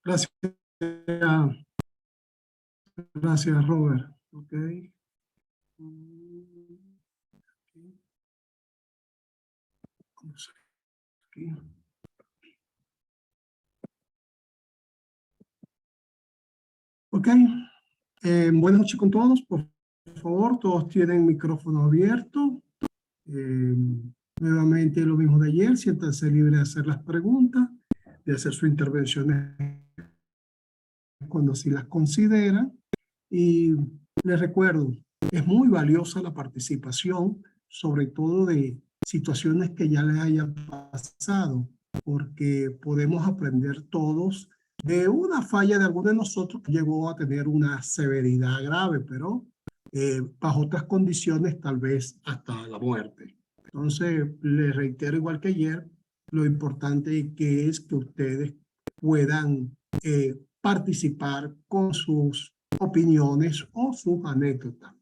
Gracias, gracias Robert. Ok. Vamos aquí. Ok. Buenas noches con todos. Por favor, todos tienen micrófono abierto. Nuevamente lo mismo de ayer. Siéntanse libres de hacer las preguntas, de hacer sus intervenciones cuando así las consideran. Y les recuerdo, es muy valiosa la participación, sobre todo de situaciones que ya les hayan pasado, porque podemos aprender todos de una falla de alguno de nosotros que llegó a tener una severidad grave, pero bajo otras condiciones tal vez hasta la muerte. Entonces, les reitero igual que ayer, lo importante que es que ustedes puedan participar con sus opiniones o sus anécdotas.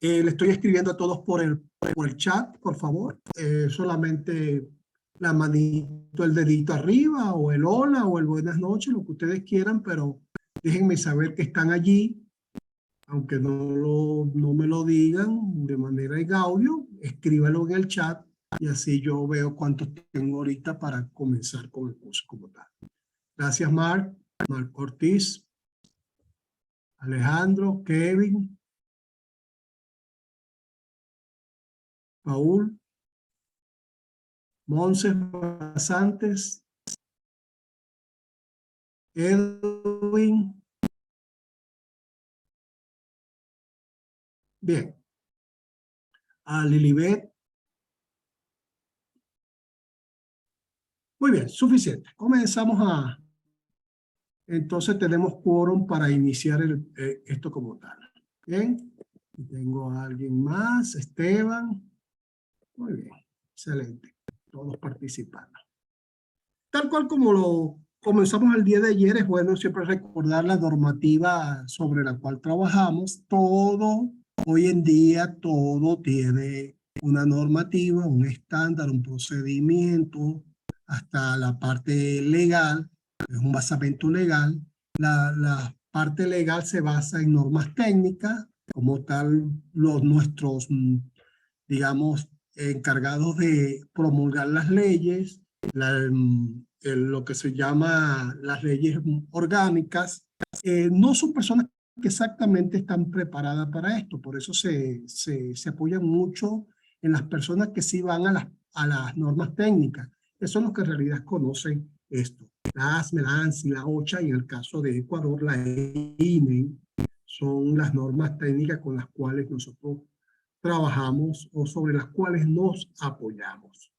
Le estoy escribiendo a todos por el chat, por favor. Solamente la manito, el dedito arriba, o el hola, o el buenas noches, lo que ustedes quieran, pero déjenme saber que están allí, aunque no me lo digan de manera en audio, escríbalo en el chat y así yo veo cuántos tengo ahorita para comenzar con el curso como tal. Gracias, Marc Ortiz, Alejandro, Kevin, Paul, Monse Pasantes, Edwin. Bien. A Lilibet. Muy bien, suficiente. Comenzamos a... Entonces tenemos quórum para iniciar esto como tal. Bien. Tengo a alguien más, Esteban. Muy bien, excelente. Todos participando. Tal cual como lo comenzamos el día de ayer, es bueno siempre recordar la normativa sobre la cual trabajamos. Todo, hoy en día, todo tiene una normativa, un estándar, un procedimiento, hasta la parte legal, es un basamento legal. La parte legal se basa en normas técnicas, como tal, nuestros, digamos, encargados de promulgar las leyes, lo que se llama las leyes orgánicas, no son personas que exactamente están preparadas para esto, por eso se apoyan mucho en las personas que sí van a las normas técnicas, que son los que en realidad conocen esto. La ASME, la ANSI, la OCHA y en el caso de Ecuador la INE son las normas técnicas con las cuales nosotros trabajamos o sobre las cuales nos apoyamos.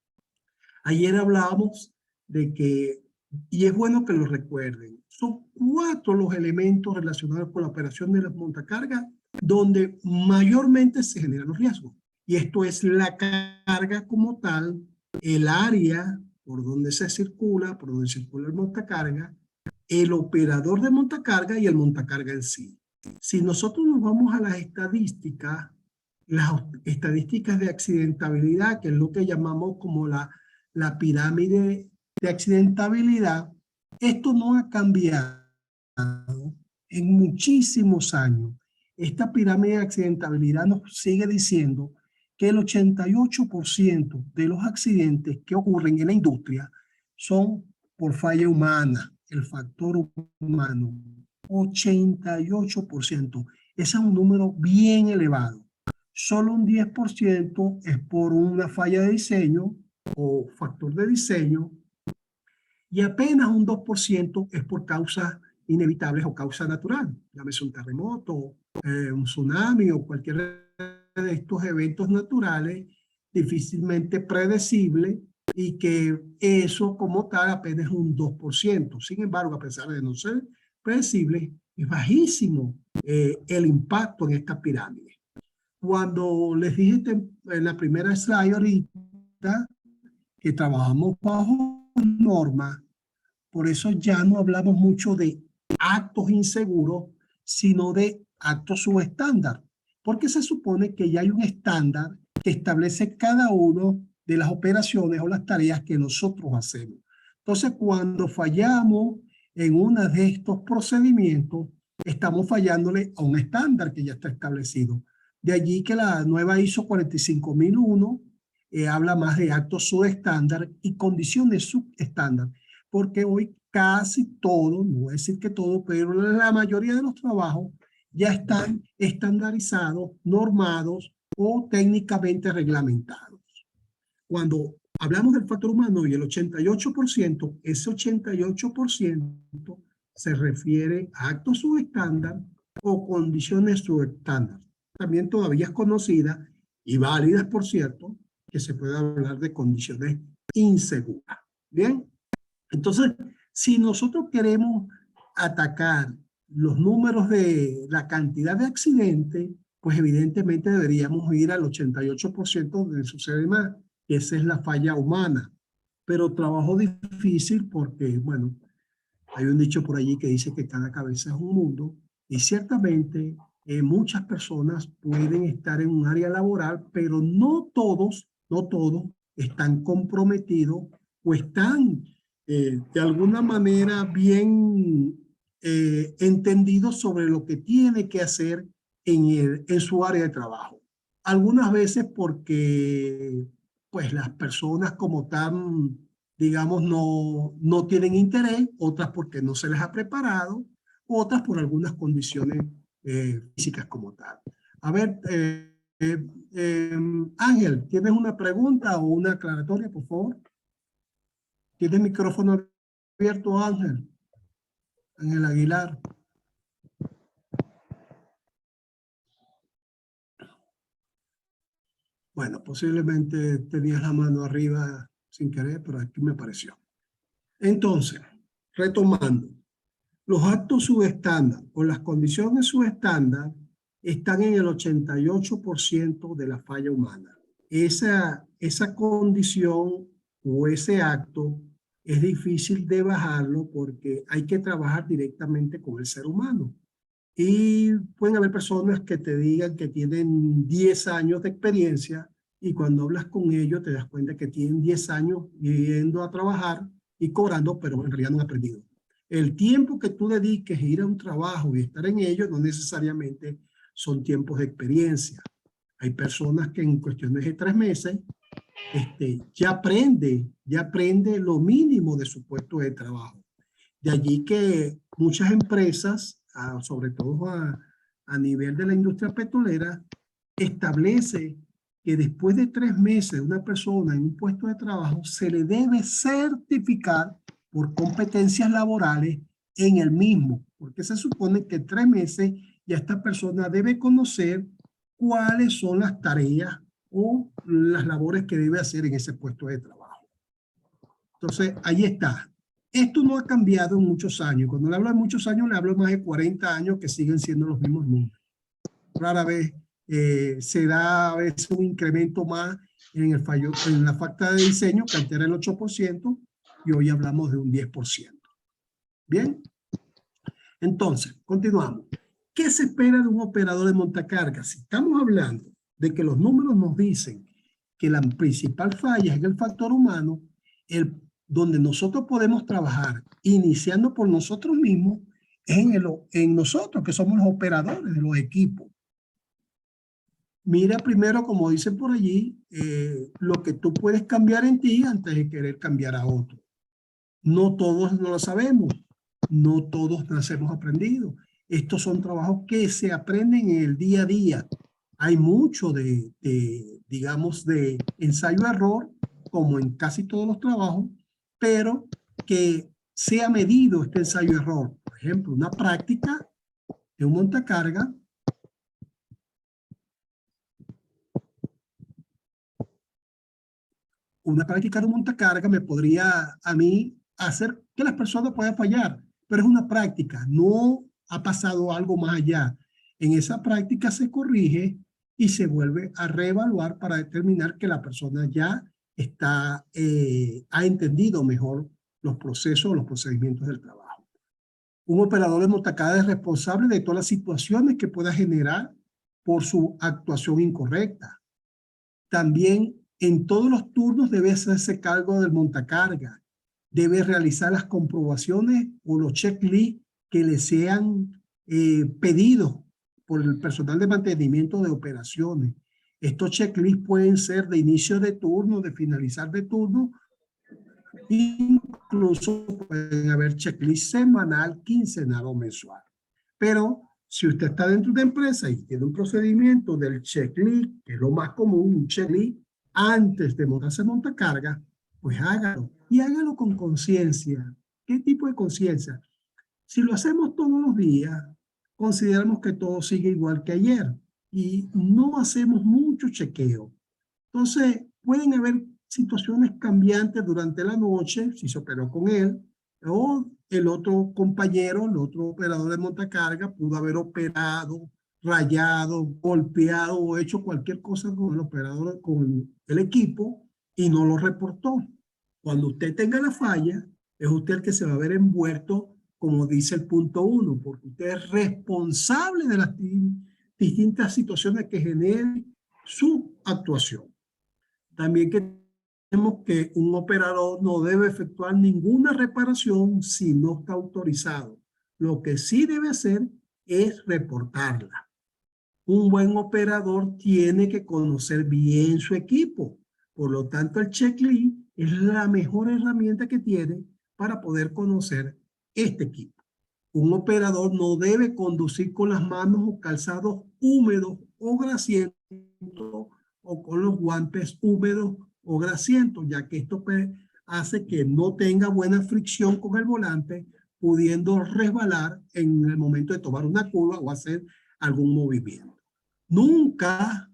Ayer hablábamos de que, y es bueno que lo recuerden, son 4 los elementos relacionados con la operación de la montacargas donde mayormente se generan los riesgos. Y esto es la carga como tal, el área por donde se circula, por donde circula el montacarga, el operador de montacarga y el montacarga en sí. Si nosotros nos vamos a las estadísticas de accidentabilidad, que es lo que llamamos como la pirámide de accidentabilidad, esto no ha cambiado en muchísimos años. Esta pirámide de accidentabilidad nos sigue diciendo que el 88% de los accidentes que ocurren en la industria son por falla humana, el factor humano. 88%. Ese es un número bien elevado. Solo un 10% es por una falla de diseño o factor de diseño y apenas un 2% es por causas inevitables o causa natural. Llámese un terremoto, un tsunami o cualquier de estos eventos naturales difícilmente predecibles y que eso como tal apenas es un 2%. Sin embargo, a pesar de no ser predecible, es bajísimo el impacto en esta pirámide. Cuando les dije en la primera slide ahorita que trabajamos bajo normas, por eso ya no hablamos mucho de actos inseguros, sino de actos subestándar, porque se supone que ya hay un estándar que establece cada uno de las operaciones o las tareas que nosotros hacemos. Entonces, cuando fallamos en uno de estos procedimientos, estamos fallándole a un estándar que ya está establecido. De allí que la nueva ISO 45001 habla más de actos subestándar y condiciones subestándar, porque hoy casi todo, no voy a decir que todo, pero la mayoría de los trabajos ya están estandarizados, normados o técnicamente reglamentados. Cuando hablamos del factor humano y el 88%, ese 88% se refiere a actos subestándar o condiciones subestándar. También todavía es conocida y válidas, por cierto, que se puede hablar de condiciones inseguras. Bien, entonces, si nosotros queremos atacar los números de la cantidad de accidentes, pues evidentemente deberíamos ir al 88% donde sucede más. Esa es la falla humana. Pero trabajo difícil porque, bueno, hay un dicho por allí que dice que cada cabeza es un mundo y ciertamente muchas personas pueden estar en un área laboral, pero no todos están comprometidos o están de alguna manera bien entendidos sobre lo que tiene que hacer en su área de trabajo. Algunas veces porque pues las personas como tan, digamos, no tienen interés, otras porque no se les ha preparado, otras por algunas condiciones físicas como tal. A ver, Ángel, ¿tienes una pregunta o una aclaratoria, por favor? ¿Tienes micrófono abierto, Ángel? Ángel Aguilar. Bueno, posiblemente tenías la mano arriba sin querer, pero aquí me apareció. Entonces, retomando, los actos subestándar o las condiciones subestándar están en el 88% de la falla humana. Esa condición o ese acto es difícil de bajarlo porque hay que trabajar directamente con el ser humano. Y pueden haber personas que te digan que tienen 10 años de experiencia y cuando hablas con ellos te das cuenta que tienen 10 años yendo a trabajar y cobrando, pero en realidad no han aprendido. El tiempo que tú dediques a ir a un trabajo y estar en ello no necesariamente son tiempos de experiencia. Hay personas que en cuestiones de 3 meses ya aprende lo mínimo de su puesto de trabajo. De allí que muchas empresas, sobre todo a nivel de la industria petrolera, establece que después de 3 meses una persona en un puesto de trabajo se le debe certificar por competencias laborales en el mismo, porque se supone que 3 meses ya esta persona debe conocer cuáles son las tareas o las labores que debe hacer en ese puesto de trabajo. Entonces, ahí está. Esto no ha cambiado en muchos años. Cuando le hablo de muchos años, le hablo de más de 40 años que siguen siendo los mismos números. Rara vez se da a veces un incremento más en la falta de diseño, que antes era el 8%, y hoy hablamos de un 10%. Bien, entonces, continuamos. ¿Qué se espera de un operador de montacargas? Si estamos hablando de que los números nos dicen que la principal falla es el factor humano, donde nosotros podemos trabajar, iniciando por nosotros mismos, es en nosotros, que somos los operadores de los equipos. Mira primero, como dicen por allí, lo que tú puedes cambiar en ti antes de querer cambiar a otro. No todos no lo sabemos, no todos nacemos aprendidos. Estos son trabajos que se aprenden en el día a día. Hay mucho digamos, de ensayo-error, como en casi todos los trabajos, pero que sea medido este ensayo-error. Por ejemplo, una práctica de un montacarga. Una práctica de un montacarga me podría a mí hacer que las personas puedan fallar, pero es una práctica, no ha pasado algo más allá. En esa práctica se corrige y se vuelve a reevaluar para determinar que la persona ya ha entendido mejor los procesos, los procedimientos del trabajo. Un operador de montacarga es responsable de todas las situaciones que pueda generar por su actuación incorrecta. También en todos los turnos debe hacerse cargo del montacarga, debe realizar las comprobaciones o los checklists que le sean pedidos por el personal de mantenimiento de operaciones. Estos checklists pueden ser de inicio de turno, de finalizar de turno, incluso pueden haber checklists semanal, quincenal o mensual. Pero si usted está dentro de una empresa y tiene un procedimiento del checklist, que es lo más común, un checklist, antes de montarse montacarga, pues hágalo. Y hágalo con conciencia. ¿Qué tipo de conciencia? Si lo hacemos todos los días, consideramos que todo sigue igual que ayer y no hacemos mucho chequeo. Entonces, pueden haber situaciones cambiantes durante la noche, si se operó con él, o el otro compañero, el otro operador de montacarga, pudo haber operado, rayado, golpeado o hecho cualquier cosa con el operador, con el equipo, y no lo reportó. Cuando usted tenga la falla, es usted el que se va a ver envuelto, como dice el punto 1, porque usted es responsable de las distintas situaciones que generen su actuación. También que tenemos que un operador no debe efectuar ninguna reparación si no está autorizado. Lo que sí debe hacer es reportarla. Un buen operador tiene que conocer bien su equipo. Por lo tanto, el checklist es la mejor herramienta que tiene para poder conocer este equipo. Un operador no debe conducir con las manos o calzados húmedos o grasientos o con los guantes húmedos o grasientos, ya que esto hace que no tenga buena fricción con el volante, pudiendo resbalar en el momento de tomar una curva o hacer algún movimiento. Nunca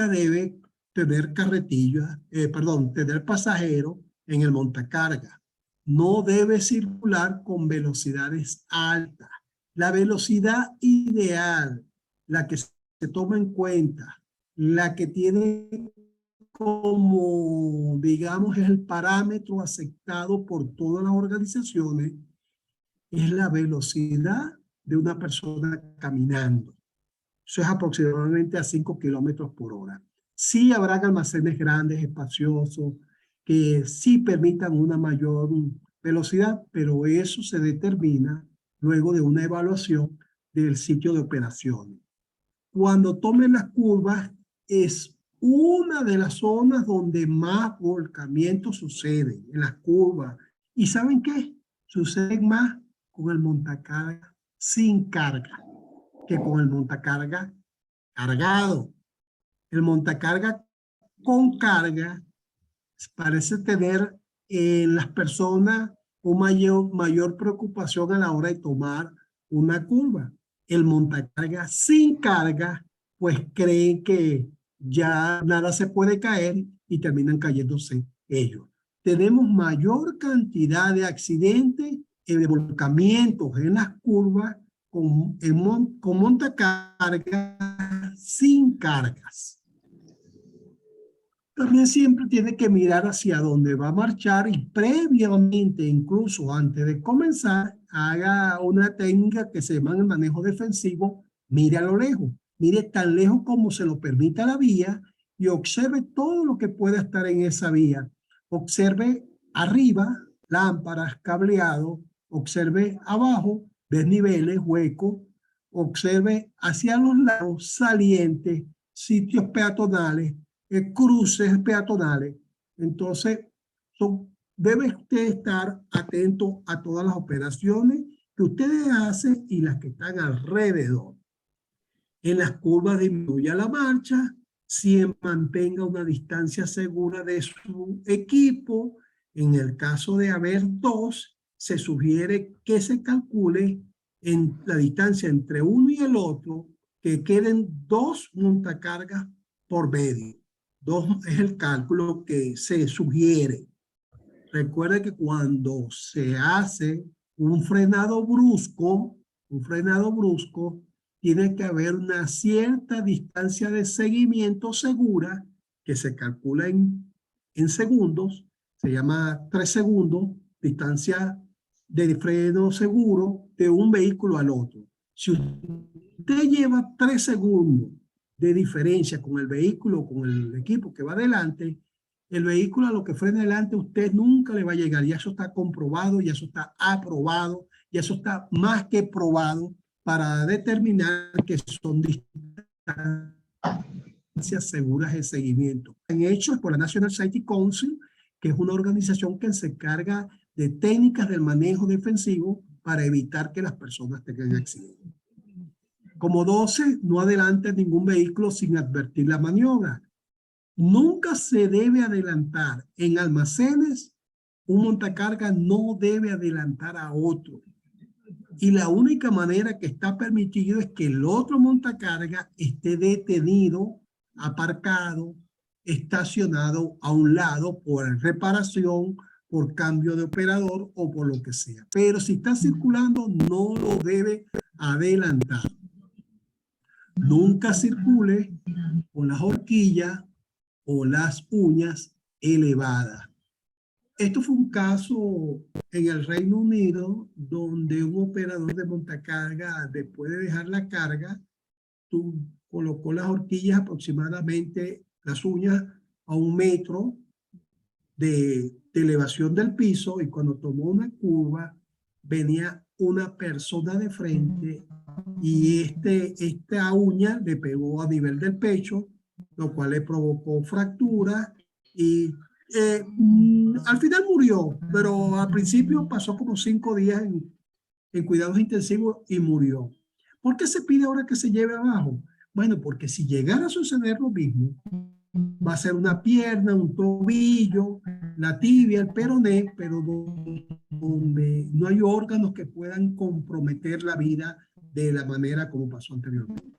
debe tener tener pasajero en el montacarga. No debe circular con velocidades altas. La velocidad ideal, la que se toma en cuenta, la que tiene como, digamos, es el parámetro aceptado por todas las organizaciones, es la velocidad de una persona caminando. Eso es aproximadamente a 5 kilómetros por hora. Sí habrá almacenes grandes, espaciosos, que sí permitan una mayor velocidad, pero eso se determina luego de una evaluación del sitio de operaciones. Cuando tomen las curvas, es una de las zonas donde más volcamiento sucede, en las curvas. ¿Y saben qué? Sucede más con el montacarga sin carga que con el montacarga cargado. El montacarga con carga parece tener en las personas una mayor preocupación a la hora de tomar una curva. El montacarga sin carga, pues creen que ya nada se puede caer y terminan cayéndose ellos. Tenemos mayor cantidad de accidentes y de volcamientos en las curvas con montacargas sin cargas. También siempre tiene que mirar hacia dónde va a marchar y previamente, incluso antes de comenzar, haga una técnica que se llama el manejo defensivo. Mire a lo lejos, mire tan lejos como se lo permita la vía y observe todo lo que pueda estar en esa vía. Observe arriba, lámparas, cableado, observe abajo, desniveles, huecos, observe hacia los lados, salientes, sitios peatonales, cruces peatonales. Entonces, debe usted estar atento a todas las operaciones que ustedes hacen y las que están alrededor. En las curvas disminuya la marcha, siempre mantenga una distancia segura de su equipo. En el caso de haber dos, se sugiere que se calcule en la distancia entre uno y el otro, que queden 2 montacargas por medio. 2 es el cálculo que se sugiere. Recuerde que cuando se hace un frenado brusco, tiene que haber una cierta distancia de seguimiento segura que se calcula en segundos, se llama 3 segundos, distancia de freno seguro de un vehículo al otro. Si usted lleva 3 segundos de diferencia con el vehículo, con el equipo que va adelante, el vehículo a lo que frene adelante, usted nunca le va a llegar. Y eso está comprobado, y eso está aprobado, y eso está más que probado para determinar que son distancias seguras de seguimiento. Han hecho por la National Safety Council, que es una organización que se encarga de técnicas del manejo defensivo para evitar que las personas tengan accidentes. Como 12, no adelante ningún vehículo sin advertir la maniobra. Nunca se debe adelantar en almacenes. Un montacarga no debe adelantar a otro. Y la única manera que está permitido es que el otro montacarga esté detenido, aparcado, estacionado a un lado por reparación, por cambio de operador o por lo que sea. Pero si está circulando, no lo debe adelantar. Nunca circule con las horquillas o las uñas elevadas. Esto fue un caso en el Reino Unido donde un operador de montacarga, después de dejar la carga, colocó las horquillas aproximadamente, las uñas a 1 metro de elevación del piso, y cuando tomó una curva venía una persona de frente y esta uña le pegó a nivel del pecho, lo cual le provocó fractura y al final murió, pero al principio pasó como 5 días en cuidados intensivos y murió. ¿Por qué se pide ahora que se lleve abajo? Bueno, porque si llegara a suceder lo mismo, va a ser una pierna, un tobillo, la tibia, el peroné, pero donde no hay órganos que puedan comprometer la vida de la manera como pasó anteriormente.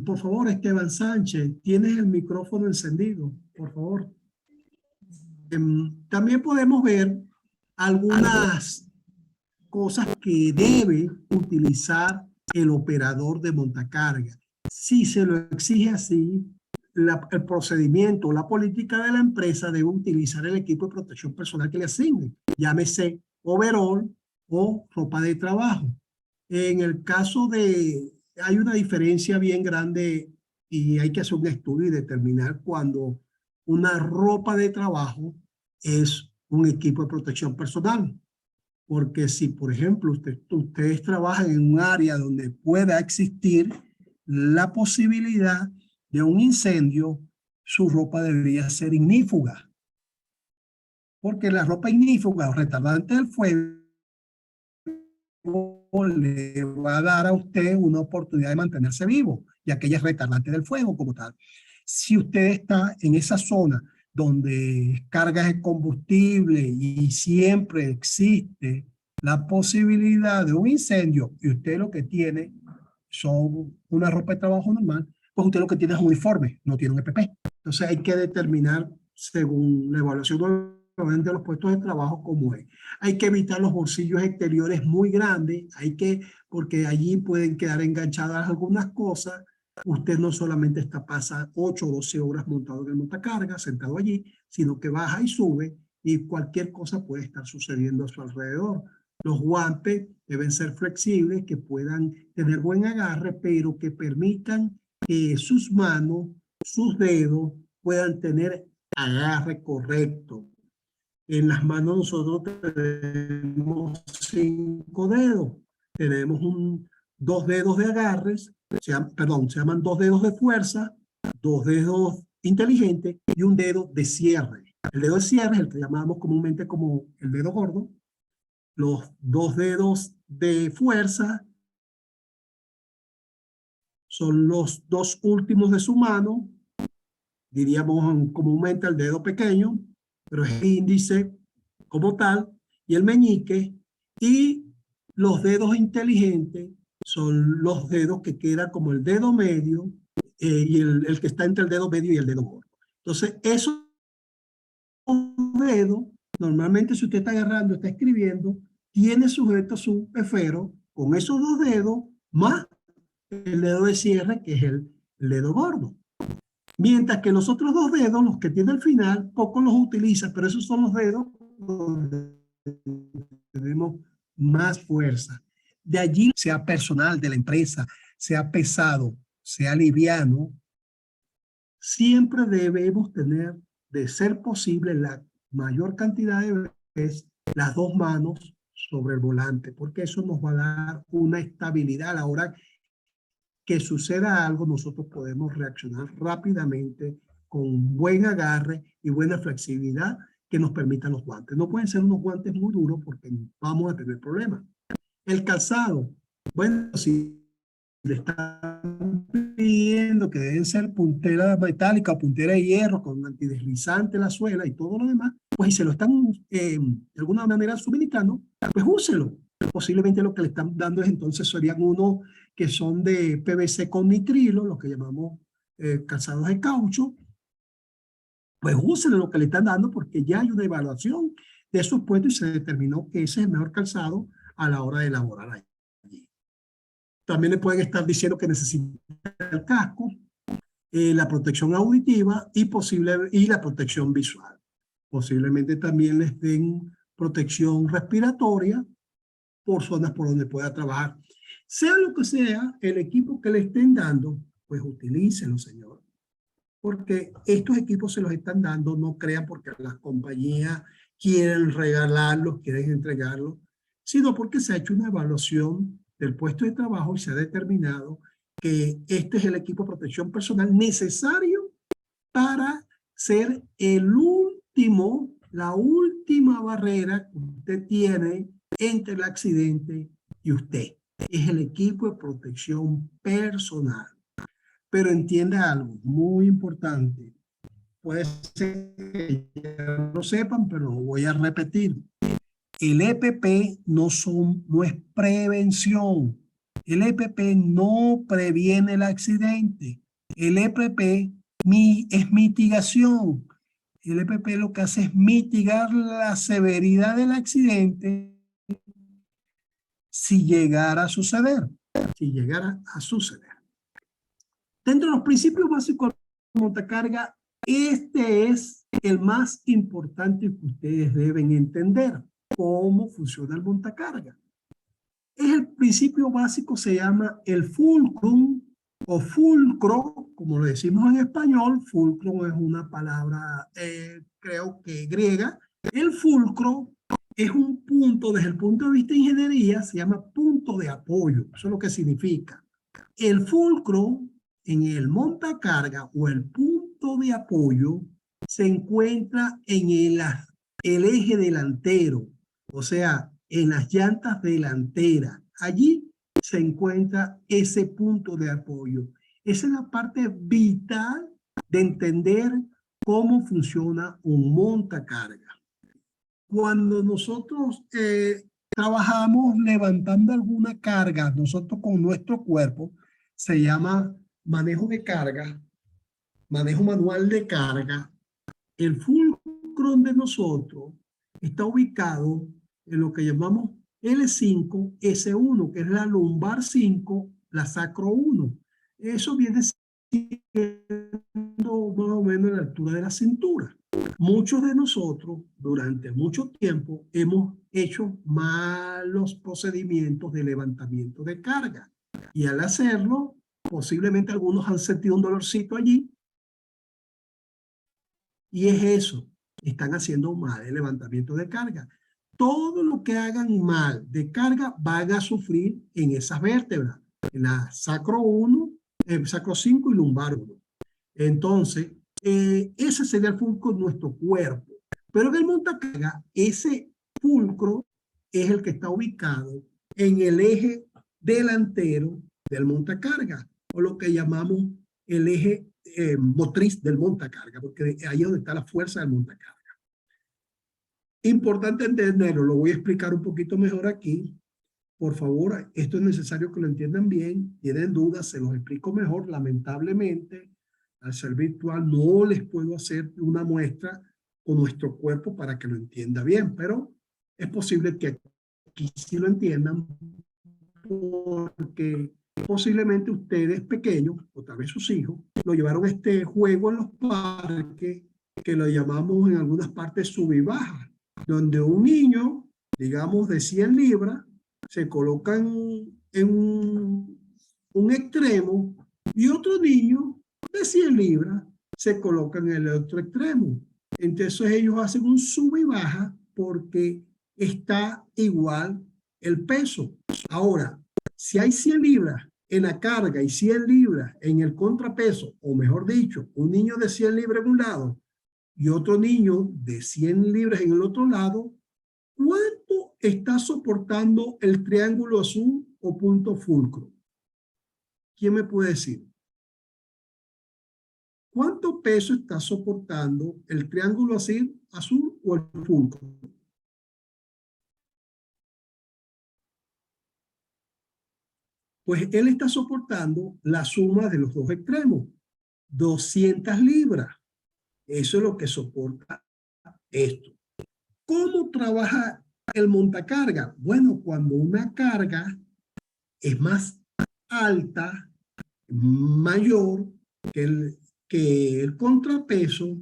Por favor, Esteban Sánchez, tienes el micrófono encendido, por favor. También podemos ver algunas cosas que debe utilizar el operador de montacarga. Si se lo exige así, el procedimiento, la política de la empresa debe utilizar el equipo de protección personal que le asigne, llámese overall o ropa de trabajo. En el caso hay una diferencia bien grande y hay que hacer un estudio y determinar cuando una ropa de trabajo es un equipo de protección personal. Porque si, por ejemplo, ustedes trabajan en un área donde pueda existir la posibilidad de un incendio, su ropa debería ser ignífuga. Porque la ropa ignífuga o retardante del fuego le va a dar a usted una oportunidad de mantenerse vivo, ya que ella es retardante del fuego como tal. Si usted está en esa zona donde cargas de combustible y siempre existe la posibilidad de un incendio y usted lo que tiene son una ropa de trabajo normal, pues usted lo que tiene es un uniforme, no tiene un EPP. Entonces hay que determinar según la evaluación de los puestos de trabajo cómo es. Hay que evitar los bolsillos exteriores muy grandes, porque allí pueden quedar enganchadas algunas cosas. Usted no solamente pasa 8 o 12 horas montado en el montacarga, sentado allí, sino que baja y sube y cualquier cosa puede estar sucediendo a su alrededor. Los guantes deben ser flexibles, que puedan tener buen agarre, pero que permitan que sus manos, sus dedos puedan tener agarre correcto. En las manos nosotros tenemos 5 dedos. Tenemos 2 dedos de agarres, se llaman 2 dedos de fuerza, 2 dedos inteligentes y un dedo de cierre. El dedo de cierre es el que llamamos comúnmente como el dedo gordo. Los 2 dedos de fuerza son los 2 últimos de su mano, diríamos comúnmente el dedo pequeño, pero es el índice como tal, y el meñique, y los dedos inteligentes son los dedos que quedan como el dedo medio y el que está entre el dedo medio y el dedo gordo. Entonces, esos dedos, normalmente si usted está agarrando, está escribiendo, tiene sujeto su esfero con esos 2 dedos más el dedo de cierre, que es el dedo gordo. Mientras que los otros 2 dedos, los que tiene al final, poco los utiliza, pero esos son los dedos donde tenemos más fuerza. De allí, sea personal de la empresa, sea pesado, sea liviano, siempre debemos tener, de ser posible, la mayor cantidad de veces las dos manos sobre el volante, porque eso nos va a dar una estabilidad a la hora que suceda algo. Nosotros podemos reaccionar rápidamente con buen agarre y buena flexibilidad que nos permitan los guantes. No pueden ser unos guantes muy duros porque vamos a tener problemas. El calzado, bueno, si le están pidiendo que deben ser puntera metálica o puntera de hierro con antideslizante la suela y todo lo demás, pues si se lo están de alguna manera suministrando, pues úselo. Posiblemente lo que le están dando es entonces serían unos que son de PVC con nitrilo, lo que llamamos calzados de caucho. Pues úselo lo que le están dando porque ya hay una evaluación de esos puestos y se determinó que ese es el mejor calzado a la hora de elaborar allí. También le pueden estar diciendo que necesita el casco, la protección auditiva y la protección visual. Posiblemente también les den protección respiratoria por zonas por donde pueda trabajar. Sea lo que sea el equipo que le estén dando, pues utilícenlo, señor. Porque estos equipos se los están dando, no crean porque las compañías quieren regalarlos, quieren entregarlos, sino porque se ha hecho una evaluación del puesto de trabajo y se ha determinado que este es el equipo de protección personal necesario para ser la última barrera que usted tiene entre el accidente y usted. Es el equipo de protección personal. Pero entienda algo muy importante. Puede ser que ya lo sepan, pero lo voy a repetir. El EPP no es prevención. El EPP no previene el accidente. El EPP es mitigación. El EPP lo que hace es mitigar la severidad del accidente si llegara a suceder. Si llegara a suceder. Dentro de los principios básicos de montacarga, este es el más importante que ustedes deben entender. Cómo funciona el montacarga. El principio básico se llama el fulcrum o fulcro, como lo decimos en español. Fulcro es una palabra, creo que griega. El fulcro es un punto, desde el punto de vista de ingeniería, se llama punto de apoyo. Eso es lo que significa. El fulcro en el montacarga o el punto de apoyo se encuentra en el eje delantero, o sea, en las llantas delanteras. Allí se encuentra ese punto de apoyo. Esa es la parte vital de entender cómo funciona un montacarga. Cuando nosotros trabajamos levantando alguna carga, nosotros con nuestro cuerpo, se llama manejo de carga, manejo manual de carga. El fulcrum de nosotros está ubicado en lo que llamamos L5, S1, que es la lumbar 5, la sacro 1. Eso viene siendo más o menos a la altura de la cintura. Muchos de nosotros durante mucho tiempo hemos hecho malos procedimientos de levantamiento de carga y al hacerlo posiblemente algunos han sentido un dolorcito allí y es eso, están haciendo mal el levantamiento de carga. Todo lo que hagan mal de carga van a sufrir en esas vértebras, en la sacro 1, sacro 5 y lumbar 1. Entonces, ese sería el fulcro de nuestro cuerpo. Pero en el montacarga, ese fulcro es el que está ubicado en el eje delantero del montacarga, o lo que llamamos el eje motriz del montacarga, porque ahí es donde está la fuerza del montacarga. Importante entenderlo, lo voy a explicar un poquito mejor aquí. Por favor, esto es necesario que lo entiendan bien. Tienen dudas, se los explico mejor. Lamentablemente, al ser virtual no les puedo hacer una muestra con nuestro cuerpo para que lo entienda bien, pero es posible que aquí sí lo entiendan porque posiblemente ustedes pequeños, o tal vez sus hijos, lo llevaron a este juego en los parques que lo llamamos en algunas partes sub y baja, donde un niño, digamos de 100 libras, se coloca en un extremo y otro niño de 100 libras se colocan en el otro extremo. Entonces ellos hacen un sube y baja porque está igual el peso. Ahora, si hay 100 libras en la carga y 100 libras en el contrapeso, o mejor dicho, un niño de 100 libras en un lado y otro niño de 100 libras en el otro lado, ¿cuánto está soportando el triángulo azul o punto fulcro? ¿Quién me puede decir? ¿Cuánto peso está soportando el triángulo azul o el fulcro? Pues él está soportando la suma de los dos extremos, 200 libras. Eso es lo que soporta esto. ¿Cómo trabaja el montacarga? Bueno, cuando una carga es más alta, mayor que el contrapeso,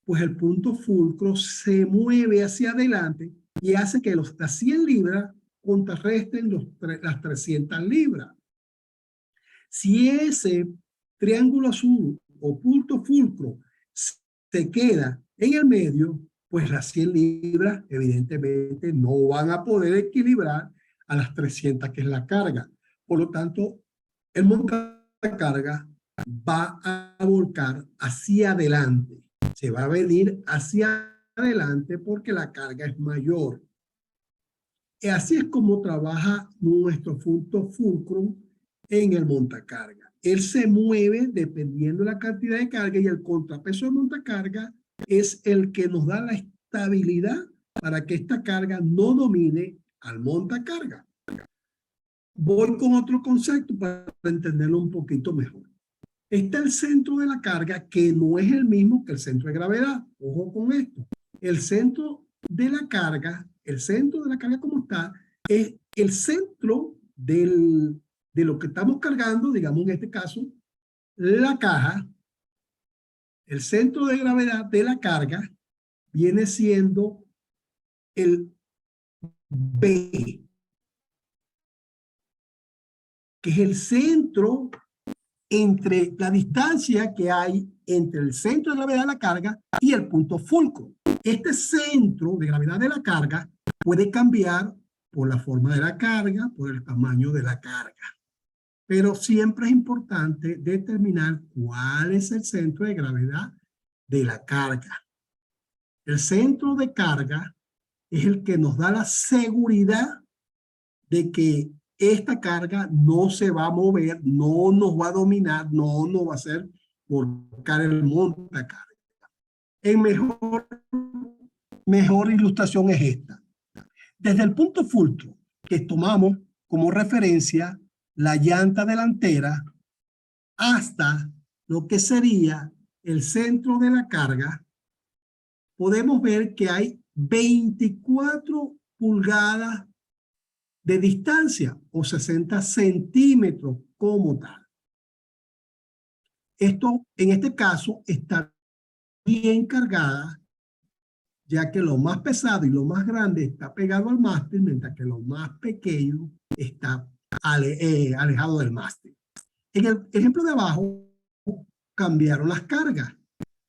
pues el punto fulcro se mueve hacia adelante y hace que las 100 libras contrarresten las 300 libras. Si ese triángulo azul o punto fulcro se queda en el medio, pues las 100 libras evidentemente no van a poder equilibrar a las 300 que es la carga. Por lo tanto, el montacarga va a volcar hacia adelante. Se va a venir hacia adelante porque la carga es mayor. Y así es como trabaja nuestro punto fulcro en el montacarga. Él se mueve dependiendo de la cantidad de carga y el contrapeso del montacarga es el que nos da la estabilidad para que esta carga no domine al montacarga. Voy con otro concepto para entenderlo un poquito mejor. Está el centro de la carga que no es el mismo que el centro de gravedad. Ojo con esto. El centro de la carga como está, es el centro de lo que estamos cargando, digamos en este caso, la caja. El centro de gravedad de la carga viene siendo el B, que es el centro entre la distancia que hay entre el centro de gravedad de la carga y el punto fulcro. Este centro de gravedad de la carga puede cambiar por la forma de la carga, por el tamaño de la carga. Pero siempre es importante determinar cuál es el centro de gravedad de la carga. El centro de carga es el que nos da la seguridad de que esta carga no se va a mover, no nos va a dominar, no nos va a hacer volcar el montacarga. En mejor ilustración es esta. Desde el punto fulcro que tomamos como referencia la llanta delantera hasta lo que sería el centro de la carga, podemos ver que hay 24 pulgadas de distancia o 60 centímetros como tal. Esto, en este caso, está bien cargada, ya que lo más pesado y lo más grande está pegado al mástil, mientras que lo más pequeño está alejado del mástil. En el ejemplo de abajo, cambiaron las cargas.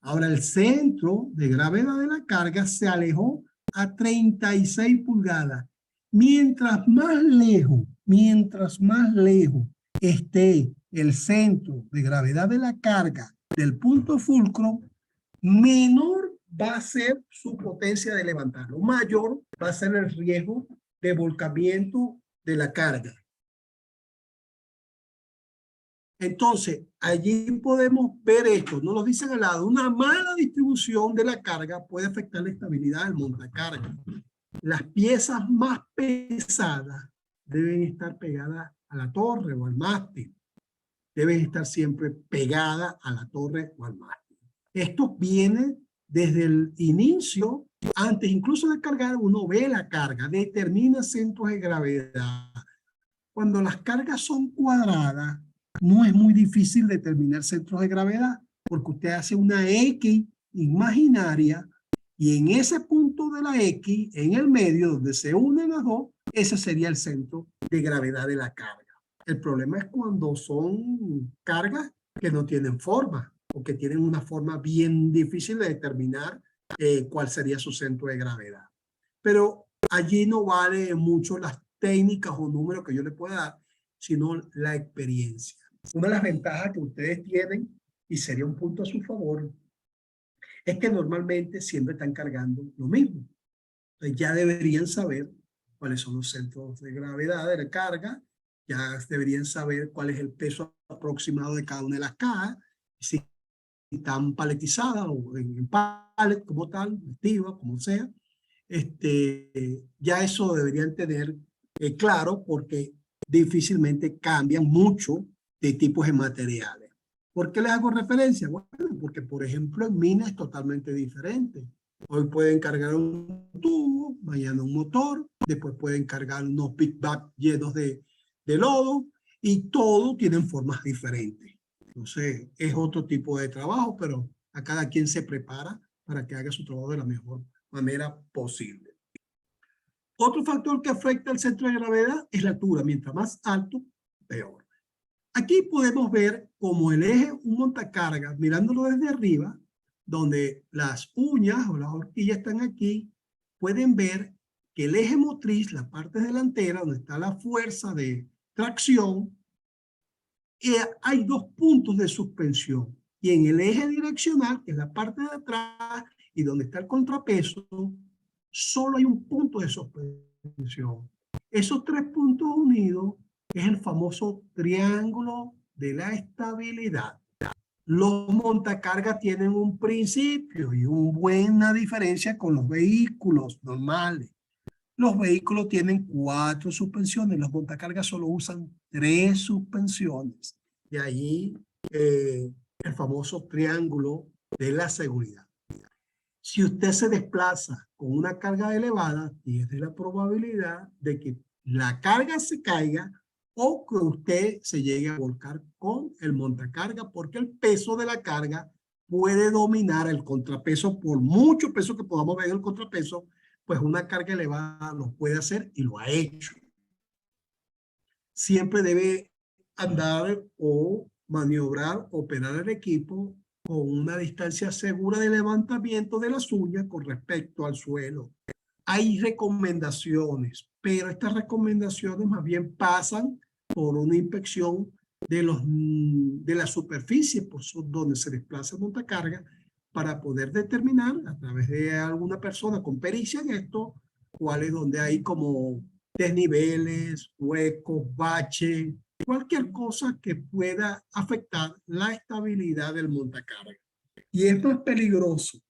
Ahora el centro de gravedad de la carga se alejó a 36 pulgadas. Mientras más lejos esté el centro de gravedad de la carga del punto fulcro, menor va a ser su potencia de levantarlo. Mayor va a ser el riesgo de volcamiento de la carga. Entonces, allí podemos ver esto, nos lo dicen al lado, una mala distribución de la carga puede afectar la estabilidad del montacarga. Las piezas más pesadas deben estar pegadas a la torre o al mástil. Deben estar siempre pegadas a la torre o al mástil. Esto viene desde el inicio, antes incluso de cargar, uno ve la carga, determina centros de gravedad. Cuando las cargas son cuadradas, no es muy difícil determinar centros de gravedad, porque usted hace una X imaginaria y en ese punto de la X, en el medio donde se unen las dos, ese sería el centro de gravedad de la carga. El problema es cuando son cargas que no tienen forma. porque tienen una forma bien difícil de determinar cuál sería su centro de gravedad. Pero allí no vale mucho las técnicas o números que yo le pueda dar, sino la experiencia. Una de las ventajas que ustedes tienen, y sería un punto a su favor, es que normalmente siempre están cargando lo mismo. Entonces ya deberían saber cuáles son los centros de gravedad de la carga, ya deberían saber cuál es el peso aproximado de cada una de las cajas, si están paletizadas o en pallet como tal, activa, como sea. Ya eso deberían tener claro, porque difícilmente cambian mucho de tipos de materiales. ¿Por qué les hago referencia? Bueno, porque por ejemplo en minas es totalmente diferente. Hoy pueden cargar un tubo, mañana un motor, después pueden cargar unos big bag llenos de lodo, y todo tienen formas diferentes. Entonces es otro tipo de trabajo, pero a cada quien se prepara para que haga su trabajo de la mejor manera posible. Otro factor que afecta al centro de gravedad es la altura. Mientras más alto, peor. Aquí podemos ver como el eje, un montacargas, mirándolo desde arriba, donde las uñas o las horquillas están aquí, pueden ver que el eje motriz, la parte delantera, donde está la fuerza de tracción, hay dos puntos de suspensión. Y en el eje direccional, que es la parte de atrás y donde está el contrapeso, solo hay un punto de suspensión. Esos tres puntos unidos es el famoso triángulo de la estabilidad. Los montacargas tienen un principio y una buena diferencia con los vehículos normales. Los vehículos tienen 4 suspensiones, los montacargas solo usan 3 suspensiones. Y ahí el famoso triángulo de la seguridad. Si usted se desplaza con una carga elevada, tiene la probabilidad de que la carga se caiga o que usted se llegue a volcar con el montacarga, porque el peso de la carga puede dominar el contrapeso. Por mucho peso que podamos ver en el contrapeso, pues una carga elevada lo puede hacer y lo ha hecho. Siempre debe andar o maniobrar, operar el equipo con una distancia segura de levantamiento de las uñas con respecto al suelo. Hay recomendaciones, pero estas recomendaciones más bien pasan por una inspección de la superficie por donde se desplaza el montacarga, para poder determinar a través de alguna persona con pericia en esto, cuáles donde hay como desniveles, huecos, baches, cualquier cosa que pueda afectar la estabilidad del montacarga. Y es más peligroso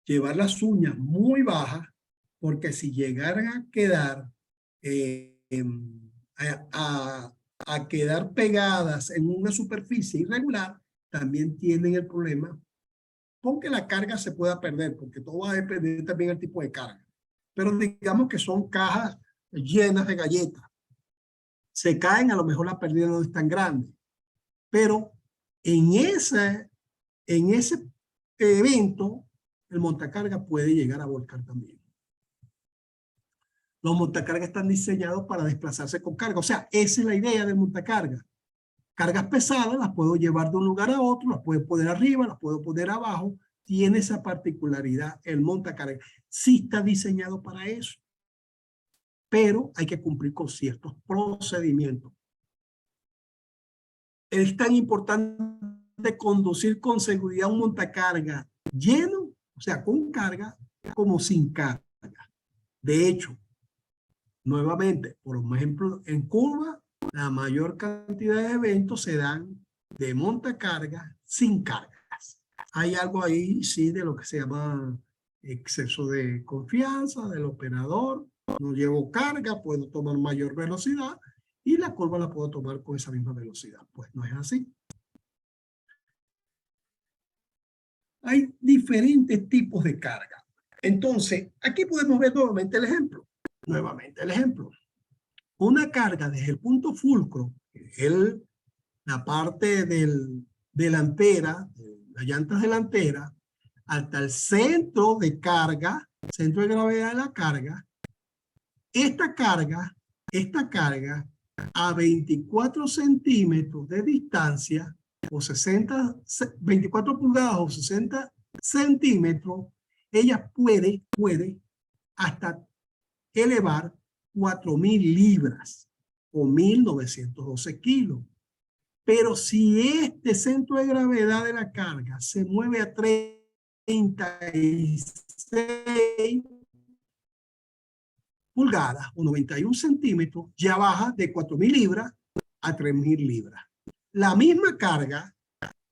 llevar las uñas muy bajas, porque si llegaran a quedar a quedar pegadas en una superficie irregular, también tienen el problema con que la carga se pueda perder, porque todo va a depender también del tipo de carga. Pero digamos que son cajas llenas de galletas. Se caen, a lo mejor la pérdida no es tan grande. Pero en ese evento, el montacarga puede llegar a volcar también. Los montacargas están diseñados para desplazarse con carga. O sea, esa es la idea del montacarga. Cargas pesadas las puedo llevar de un lugar a otro, las puedo poner arriba, las puedo poner abajo. Tiene esa particularidad el montacarga. Sí está diseñado para eso, pero hay que cumplir con ciertos procedimientos. Es tan importante conducir con seguridad un montacarga lleno, o sea, con carga, como sin carga. De hecho, nuevamente, por ejemplo, en curva, la mayor cantidad de eventos se dan de montacarga sin cargas. Hay algo ahí, sí, de lo que se llama exceso de confianza del operador. No llevo carga, puedo tomar mayor velocidad y la curva la puedo tomar con esa misma velocidad. Pues no es así. Hay diferentes tipos de carga. Entonces, aquí podemos ver nuevamente el ejemplo. Una carga desde el punto fulcro, la parte delantera, las llantas delanteras, hasta el centro de carga, centro de gravedad de la carga. Esta carga a 24 centímetros de distancia o 24 pulgadas o 60 centímetros, ella puede hasta elevar 4.000 libras o 1.912 kilos. Pero si este centro de gravedad de la carga se mueve a 36 pulgadas o 91 centímetros, ya baja de 4.000 libras a 3.000 libras. La misma carga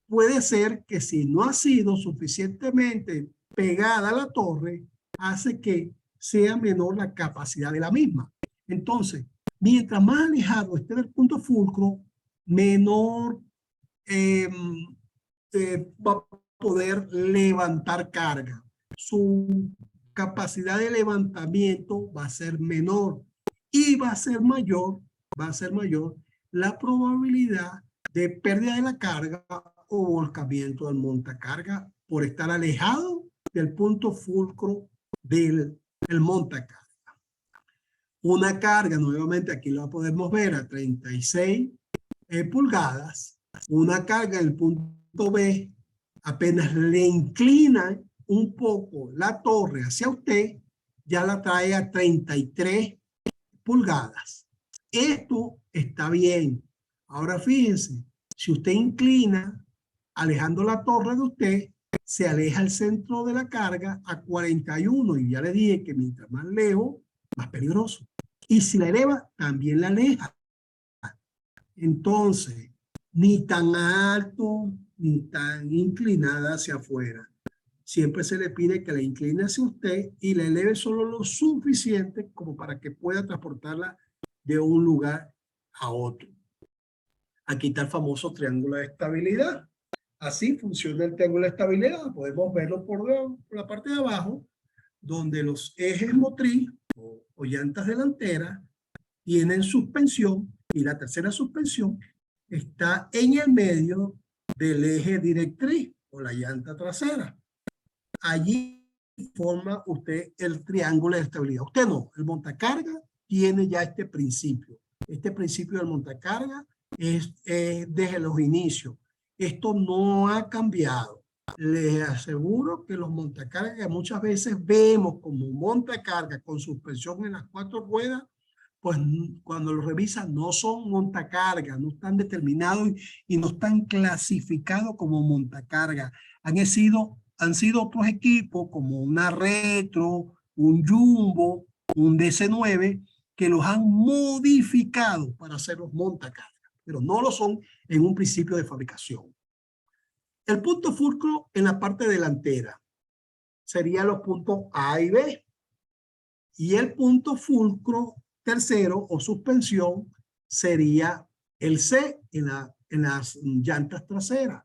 puede ser que si no ha sido suficientemente pegada a la torre, hace que sea menor la capacidad de la misma. Entonces, mientras más alejado esté del punto fulcro, menor va a poder levantar carga. Su capacidad de levantamiento va a ser menor y va a ser mayor la probabilidad de pérdida de la carga o volcamiento del montacarga por estar alejado del punto fulcro del montacarga. Una carga, nuevamente aquí la podemos ver a 36 pulgadas, una carga en el punto B, apenas le inclina un poco la torre hacia usted, ya la trae a 33 pulgadas. Esto está bien. Ahora fíjense, si usted inclina, alejando la torre de usted, se aleja el centro de la carga a 41, y ya le dije que mientras más lejos, más peligroso. Y si la eleva, también la aleja. Entonces, ni tan alto, ni tan inclinada hacia afuera. Siempre se le pide que la incline hacia usted y la eleve solo lo suficiente como para que pueda transportarla de un lugar a otro. Aquí está el famoso triángulo de estabilidad. Así funciona el triángulo de estabilidad. Podemos verlo por la parte de abajo, donde los ejes motriz o llantas delanteras tienen suspensión y la tercera suspensión está en el medio del eje directriz o la llanta trasera. Allí forma usted el triángulo de estabilidad. Usted no, el montacarga tiene ya este principio. Este principio del montacarga es desde los inicios. Esto no ha cambiado. Les aseguro que los montacargas que muchas veces vemos como montacarga con suspensión en las 4 ruedas, pues cuando lo revisan no son montacargas, no están determinados y no están clasificados como montacarga. Han sido otros equipos como una Retro, un Jumbo, un DC9, que los han modificado para hacer los montacargas, pero no lo son en un principio de fabricación. El punto fulcro en la parte delantera serían los puntos A y B. Y el punto fulcro tercero o suspensión sería el C en las llantas traseras.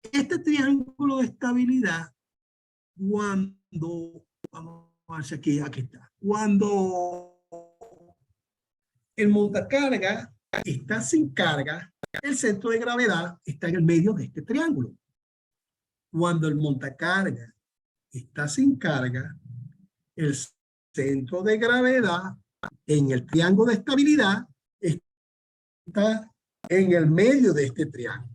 Este triángulo de estabilidad, cuando, vamos a ver si aquí está, cuando el montacarga está sin carga, el centro de gravedad está en el medio de este triángulo. Cuando el montacarga está sin carga, el centro de gravedad en el triángulo de estabilidad está en el medio de este triángulo.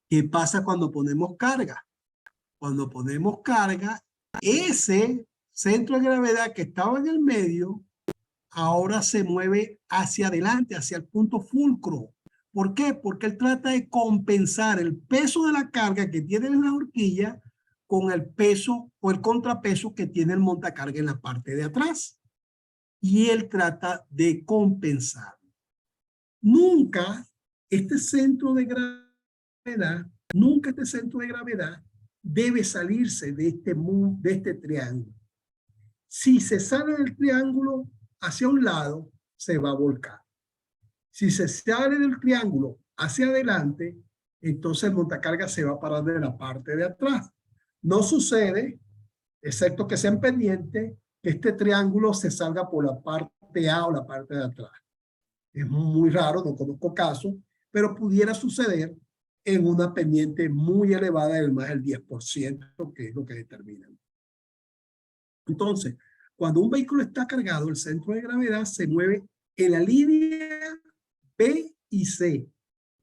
¿Qué pasa cuando ponemos carga? Cuando ponemos carga, ese centro de gravedad que estaba en el medio, ahora se mueve hacia adelante, hacia el punto fulcro. ¿Por qué? Porque él trata de compensar el peso de la carga que tiene en la horquilla con el peso o el contrapeso que tiene el montacarga en la parte de atrás. Y él trata de compensar. Nunca este centro de gravedad debe salirse de este triángulo. Si se sale del triángulo hacia un lado, se va a volcar. Si se sale del triángulo hacia adelante, entonces el montacarga se va a parar de la parte de atrás. No sucede, excepto que sean pendientes, que este triángulo se salga por la parte A o la parte de atrás. Es muy raro, no conozco casos, pero pudiera suceder en una pendiente muy elevada del más del 10%, que es lo que determinan. Entonces, cuando un vehículo está cargado, el centro de gravedad se mueve en la línea B y C.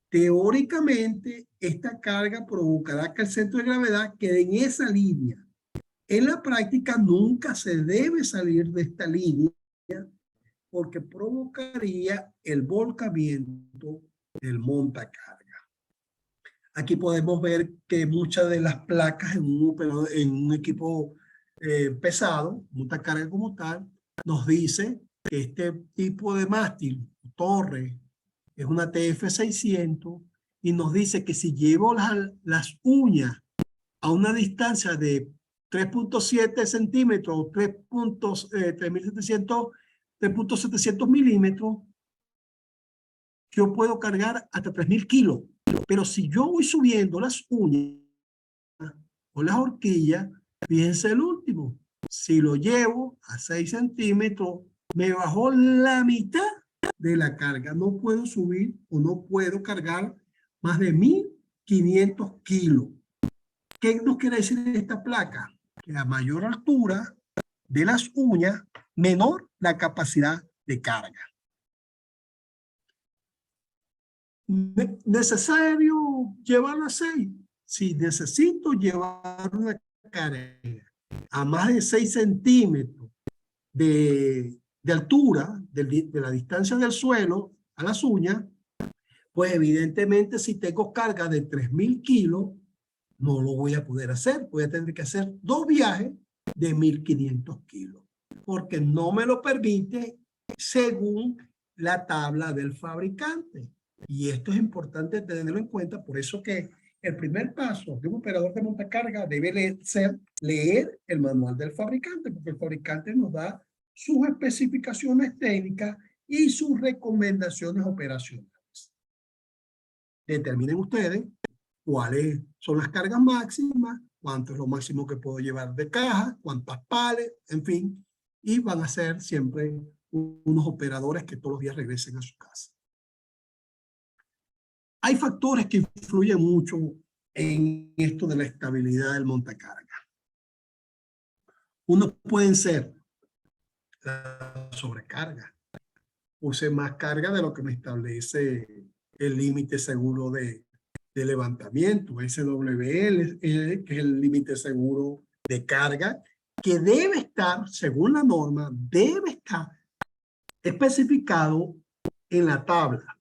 Teóricamente, esta carga provocará que el centro de gravedad quede en esa línea. En la práctica, nunca se debe salir de esta línea porque provocaría el volcamiento del montacarga. Aquí podemos ver que muchas de las placas en un equipo pesado, montacarga como tal, nos dice que este tipo de mástil, torre, es una TF600 y nos dice que si llevo las uñas a una distancia de 3.7 centímetros, 3.700 milímetros, yo puedo cargar hasta 3.000 kilos. Pero si yo voy subiendo las uñas o las horquillas, fíjense el último. Si lo llevo a 6 centímetros, me bajó la mitad de la carga. No puedo subir o no puedo cargar más de 1.500 kilos. ¿Qué nos quiere decir esta placa? Que a mayor altura de las uñas, menor la capacidad de carga. ¿Necesario llevarlo a 6? Si necesito llevar una carga a más de 6 centímetros de altura, de la distancia del suelo a las uñas, pues evidentemente si tengo carga de 3.000 kilos, no lo voy a poder hacer. Voy a tener que hacer 2 viajes de 1.500 kilos, porque no me lo permite según la tabla del fabricante. Y esto es importante tenerlo en cuenta, por eso que el primer paso de un operador de montacarga debe ser leer el manual del fabricante, porque el fabricante nos da sus especificaciones técnicas y sus recomendaciones operacionales. Determinen ustedes cuáles son las cargas máximas, cuánto es lo máximo que puedo llevar de caja, cuántas pales, en fin, y van a ser siempre unos operadores que todos los días regresen a su casa. Hay factores que influyen mucho en esto de la estabilidad del montacarga. Unos pueden ser la sobrecarga. Use más carga de lo que me establece el límite seguro de levantamiento, SWL, que es el límite seguro de carga, que debe estar, según la norma, debe estar especificado en la tabla.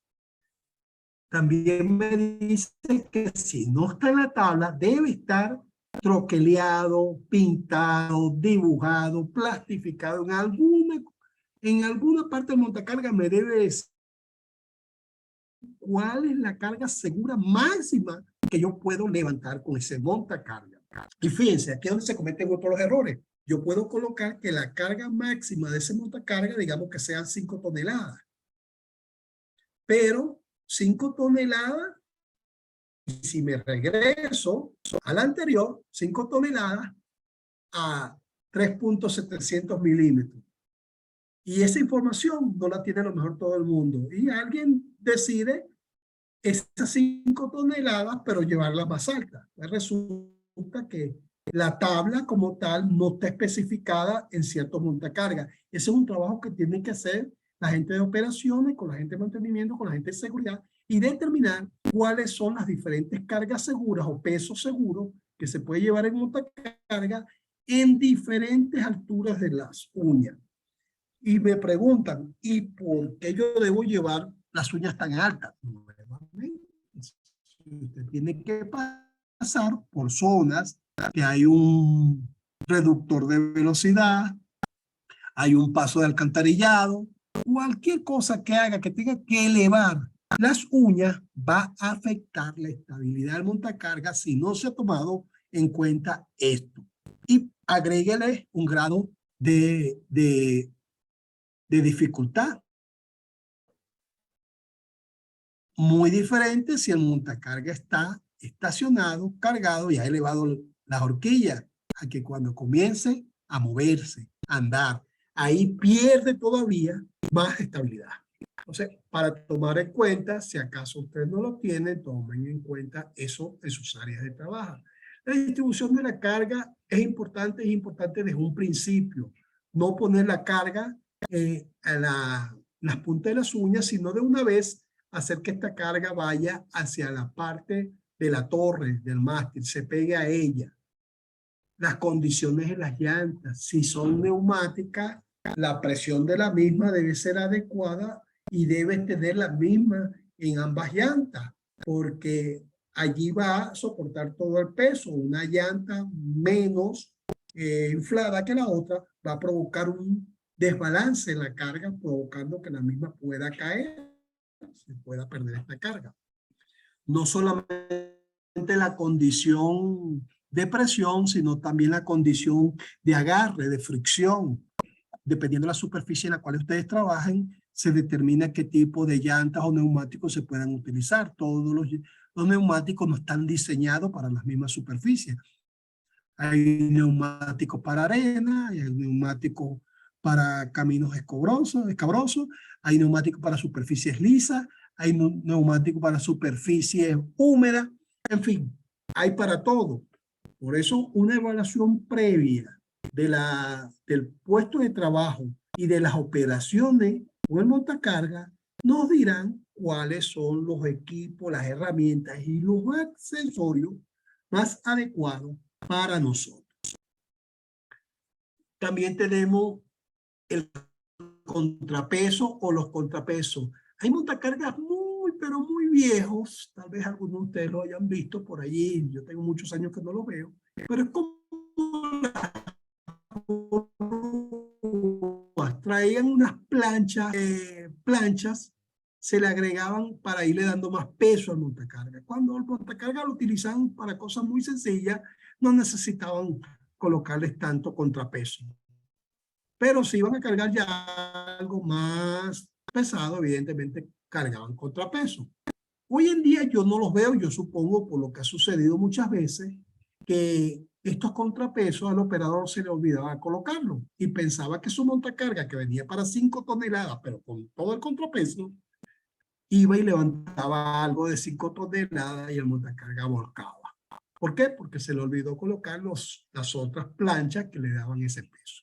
También me dice que si no está en la tabla, debe estar troqueleado, pintado, dibujado, plastificado. En alguna parte del montacarga me debe decir cuál es la carga segura máxima que yo puedo levantar con ese montacarga. Y fíjense, aquí es donde se cometen otros errores. Yo puedo colocar que la carga máxima de ese montacarga, digamos que sean 5 toneladas. Pero 5 toneladas, y si me regreso al anterior, 5 toneladas a 3.700 milímetros. Y esa información no la tiene a lo mejor todo el mundo. Y alguien decide esas 5 toneladas, pero llevarlas más altas. Resulta que la tabla como tal no está especificada en ciertos montacargas. Ese es un trabajo que tienen que hacer la gente de operaciones, con la gente de mantenimiento, con la gente de seguridad, y determinar cuáles son las diferentes cargas seguras o pesos seguros que se puede llevar en montacarga en diferentes alturas de las uñas. Y me preguntan, ¿y por qué yo debo llevar las uñas tan altas? Nuevamente, usted tiene que pasar por zonas que hay un reductor de velocidad, hay un paso de alcantarillado, cualquier cosa que haga que tenga que elevar las uñas va a afectar la estabilidad del montacarga si no se ha tomado en cuenta esto. Y agréguele un grado de dificultad. Muy diferente si el montacarga está estacionado, cargado y ha elevado las horquillas, a que cuando comience a moverse, a andar, ahí pierde todavía más estabilidad. Entonces, para tomar en cuenta, si acaso usted no lo tiene, tomen en cuenta eso en sus áreas de trabajo. La distribución de la carga es importante desde un principio. No poner la carga a las puntas de las uñas, sino de una vez hacer que esta carga vaya hacia la parte de la torre, del mástil, se pegue a ella. Las condiciones de las llantas, si son neumáticas, la presión de la misma debe ser adecuada y debe tener la misma en ambas llantas, porque allí va a soportar todo el peso. Una llanta menos inflada que la otra va a provocar un desbalance en la carga, provocando que la misma pueda caer, se pueda perder esta carga. No solamente la condición de presión, sino también la condición de agarre, de fricción. Dependiendo de la superficie en la cual ustedes trabajen, se determina qué tipo de llantas o neumáticos se puedan utilizar. Todos los neumáticos no están diseñados para las mismas superficies. Hay neumáticos para arena, hay neumáticos para caminos escabrosos, hay neumáticos para superficies lisas, hay neumáticos para superficies húmedas, en fin, hay para todo. Por eso una evaluación previa del puesto de trabajo y de las operaciones o el montacarga nos dirán cuáles son los equipos, las herramientas y los accesorios más adecuados para nosotros. También tenemos el contrapeso o los contrapesos. Hay montacargas muy, pero muy viejos. Tal vez algunos de ustedes lo hayan visto por allí. Yo tengo muchos años que no lo veo. Pero es como traían unas planchas, se le agregaban para irle dando más peso al montacarga. Cuando el montacarga lo utilizaban para cosas muy sencillas, no necesitaban colocarles tanto contrapeso. Pero si iban a cargar ya algo más pesado, evidentemente cargaban contrapeso. Hoy en día yo no los veo, yo supongo por lo que ha sucedido muchas veces, que estos contrapesos al operador se le olvidaba colocarlo y pensaba que su montacarga que venía para 5 toneladas, pero con todo el contrapeso, iba y levantaba algo de 5 toneladas y el montacarga volcaba. ¿Por qué? Porque se le olvidó colocar las otras planchas que le daban ese peso.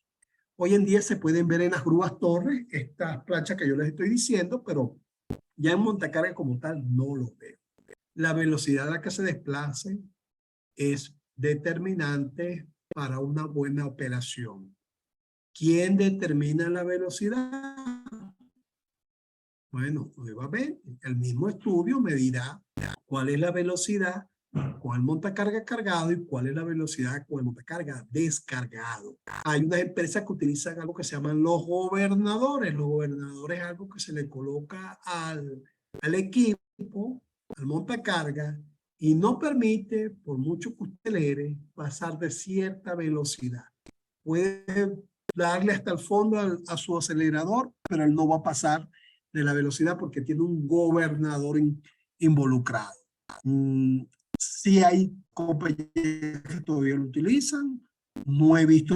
Hoy en día se pueden ver en las grúas torres estas planchas que yo les estoy diciendo, pero ya en montacarga como tal no lo veo. La velocidad a la que se desplace es determinante para una buena operación. ¿Quién determina la velocidad? Bueno, nuevamente, el mismo estudio me dirá cuál es la velocidad con el montacarga cargado y cuál es la velocidad con el montacarga descargado. Hay unas empresas que utilizan algo que se llaman los gobernadores. Los gobernadores es algo que se le coloca al equipo, al montacarga, y no permite, por mucho que usted acelere, pasar de cierta velocidad. Puede darle hasta el fondo a su acelerador, pero él no va a pasar de la velocidad porque tiene un gobernador involucrado. Sí hay compañías que todavía lo utilizan, no he visto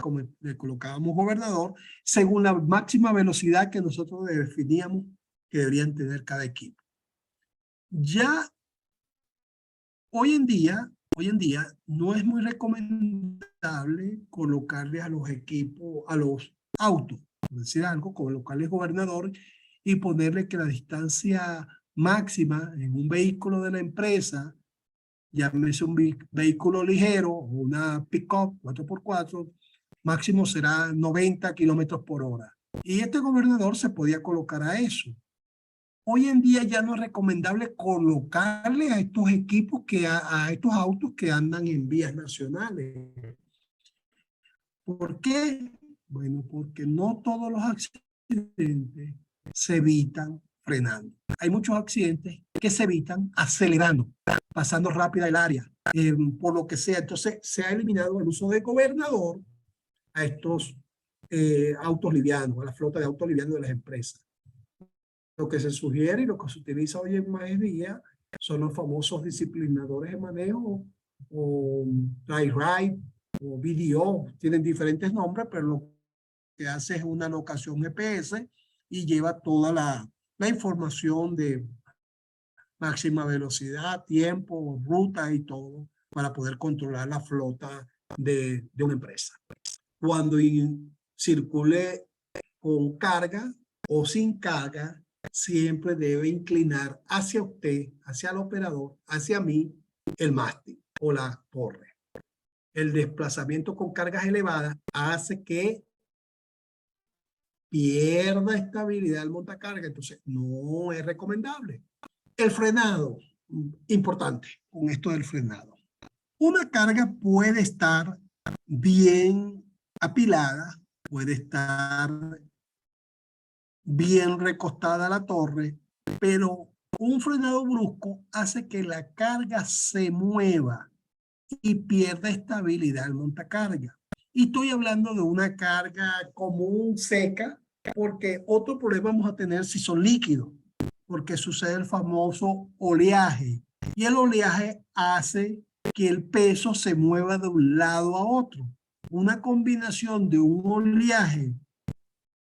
como le colocábamos gobernador, según la máxima velocidad que nosotros definíamos que deberían tener cada equipo. Ya hoy en día no es muy recomendable colocarle a los equipos, a los autos, por decir algo, colocarles gobernador y ponerle que la distancia máxima en un vehículo de la empresa, llámese un vehículo ligero o una pick-up 4x4, máximo será 90 kilómetros por hora. Y este gobernador se podía colocar a eso. Hoy en día ya no es recomendable colocarle a estos equipos, a estos autos que andan en vías nacionales. ¿Por qué? Bueno, porque no todos los accidentes se evitan frenando. Hay muchos accidentes que se evitan acelerando, pasando rápida el área, por lo que sea. Entonces se ha eliminado el uso de gobernador a estos autos livianos, a la flota de autos livianos de las empresas. Lo que se sugiere y lo que se utiliza hoy en más día son los famosos disciplinadores de manejo o dry ride o VDO. Tienen diferentes nombres, pero lo que hace es una locación GPS y lleva toda la información de máxima velocidad, tiempo, ruta y todo para poder controlar la flota de una empresa. Cuando circule con carga o sin carga, siempre debe inclinar hacia usted, hacia el operador, hacia mí, el mástil o la torre. El desplazamiento con cargas elevadas hace que pierda estabilidad el montacarga, entonces no es recomendable. El frenado, importante con esto del frenado. Una carga puede estar bien apilada, puede estar bien recostada a la torre, pero un frenado brusco hace que la carga se mueva y pierda estabilidad el montacarga. Y estoy hablando de una carga común, seca, porque otro problema vamos a tener si son líquidos, porque sucede el famoso oleaje. Y el oleaje hace que el peso se mueva de un lado a otro. Una combinación de un oleaje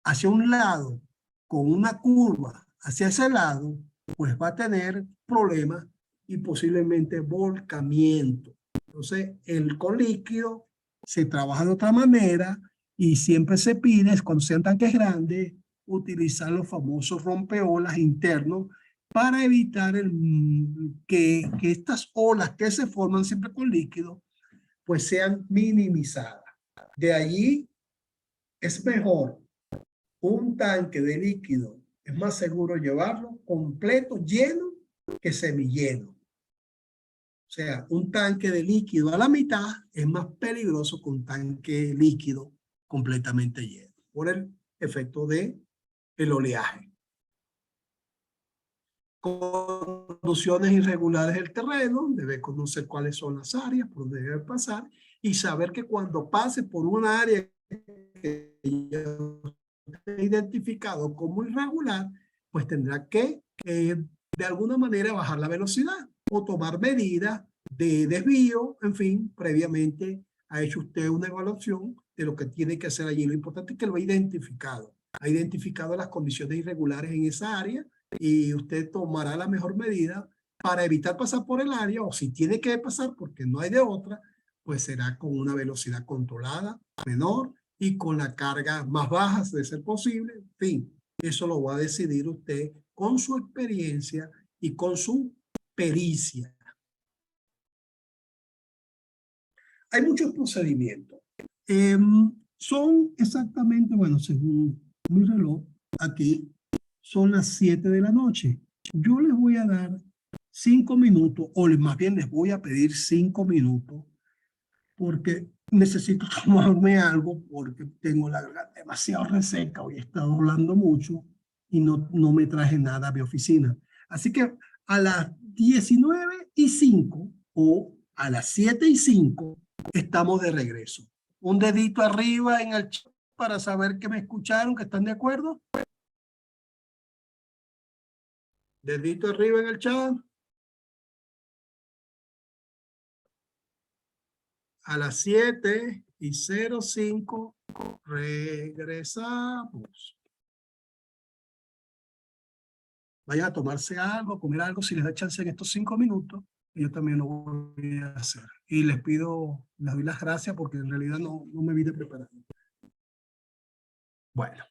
hacia un lado con una curva hacia ese lado, pues va a tener problemas y posiblemente volcamiento. Entonces, el con líquido se trabaja de otra manera y siempre se pide, cuando sean tanques grandes, utilizar los famosos rompeolas internos para evitar que estas olas que se forman siempre con líquido, pues sean minimizadas. De allí es mejor un tanque de líquido, es más seguro llevarlo completo, lleno, que semilleno. O sea, un tanque de líquido a la mitad es más peligroso que un tanque líquido completamente lleno, por el efecto de el oleaje. Conducciones irregulares del terreno, debe conocer cuáles son las áreas por donde debe pasar y saber que cuando pase por una área que ya identificado como irregular, pues tendrá que de alguna manera bajar la velocidad o tomar medidas de desvío, en fin, previamente ha hecho usted una evaluación de lo que tiene que hacer allí. Lo importante es que lo ha identificado las condiciones irregulares en esa área y usted tomará la mejor medida para evitar pasar por el área o si tiene que pasar porque no hay de otra, pues será con una velocidad controlada, menor y con la carga más baja de ser posible. En fin, eso lo va a decidir usted con su experiencia y con su pericia. Hay muchos procedimientos. Son exactamente, bueno, según mi reloj, aquí son las 7 de la noche. Yo les voy a dar 5 minutos, o más bien les voy a pedir 5 minutos, porque necesito tomarme algo, porque tengo la garganta demasiado reseca, hoy he estado hablando mucho y no me traje nada a mi oficina. Así que a las 19:05 o a las 7:05 estamos de regreso. Un dedito arriba en el chat para saber que me escucharon, que están de acuerdo. Dedito arriba en el chat. A las 7:05 regresamos. Vayan a tomarse algo, comer algo, si les da chance en estos 5 minutos, y yo también lo voy a hacer. Y les doy las gracias porque en realidad no me vine preparado. Bueno.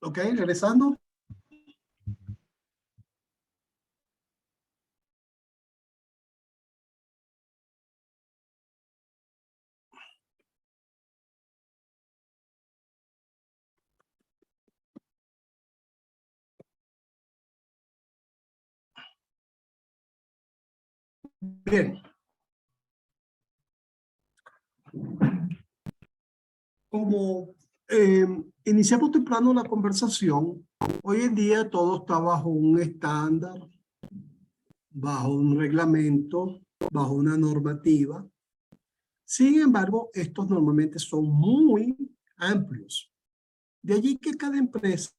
Ok, regresando. Bien. Como iniciamos temprano la conversación, hoy en día todo está bajo un estándar, bajo un reglamento, bajo una normativa. Sin embargo, estos normalmente son muy amplios. De allí que cada empresa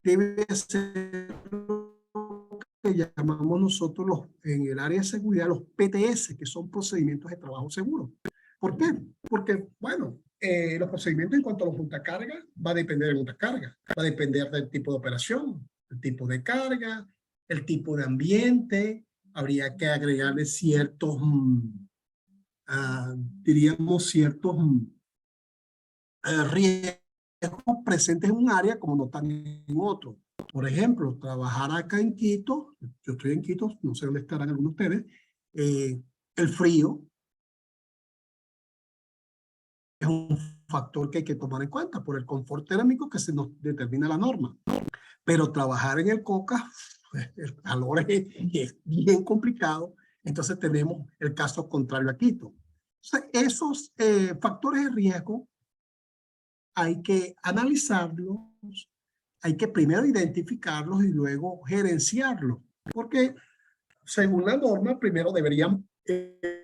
debe hacer lo que llamamos nosotros en el área de seguridad los PTS, que son procedimientos de trabajo seguro. ¿Por qué? Porque, bueno, los procedimientos en cuanto a los montacargas va a depender de montacarga, va a depender del tipo de operación, el tipo de carga, el tipo de ambiente, habría que agregarle ciertos, diríamos, ciertos riesgos presentes en un área como no están en otro. Por ejemplo, trabajar acá en Quito, yo estoy en Quito, no sé dónde estarán algunos de ustedes, el frío es un factor que hay que tomar en cuenta por el confort térmico que se nos determina la norma. Pero trabajar en el COCA, el calor es bien complicado, entonces tenemos el caso contrario a Quito. Entonces, esos factores de riesgo hay que analizarlos, hay que primero identificarlos y luego gerenciarlos, porque según la norma, primero deberían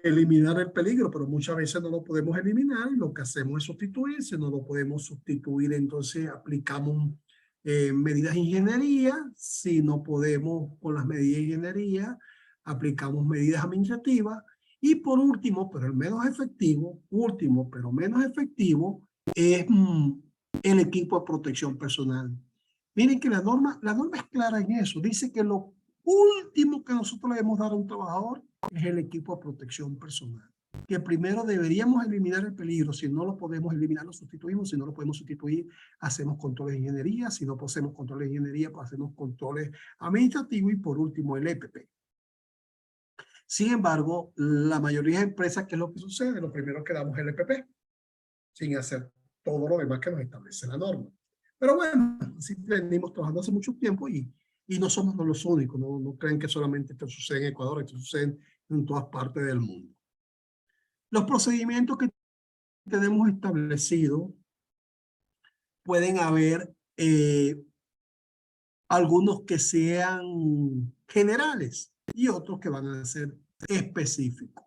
eliminar el peligro, pero muchas veces no lo podemos eliminar y lo que hacemos es sustituir. Si no lo podemos sustituir, entonces aplicamos medidas de ingeniería. Si no podemos con las medidas de ingeniería, aplicamos medidas administrativas. Y por último, pero el menos efectivo, último, pero menos efectivo, es el equipo de protección personal. Miren que la norma es clara en eso. Dice que lo último que nosotros le debemos dar a un trabajador es el equipo de protección personal. Que primero deberíamos eliminar el peligro. Si no lo podemos eliminar, lo sustituimos. Si no lo podemos sustituir, hacemos controles de ingeniería. Si no hacemos controles de ingeniería, pues hacemos controles administrativos. Y por último, el EPP. Sin embargo, la mayoría de empresas, ¿qué es lo que sucede? Lo primero que damos es el EPP, sin hacer todo lo demás que nos establece la norma. Pero bueno, así venimos trabajando hace mucho tiempo y no somos los únicos. No creen que solamente esto sucede en Ecuador, esto sucede en todas partes del mundo. Los procedimientos que tenemos establecidos pueden haber algunos que sean generales y otros que van a ser específicos.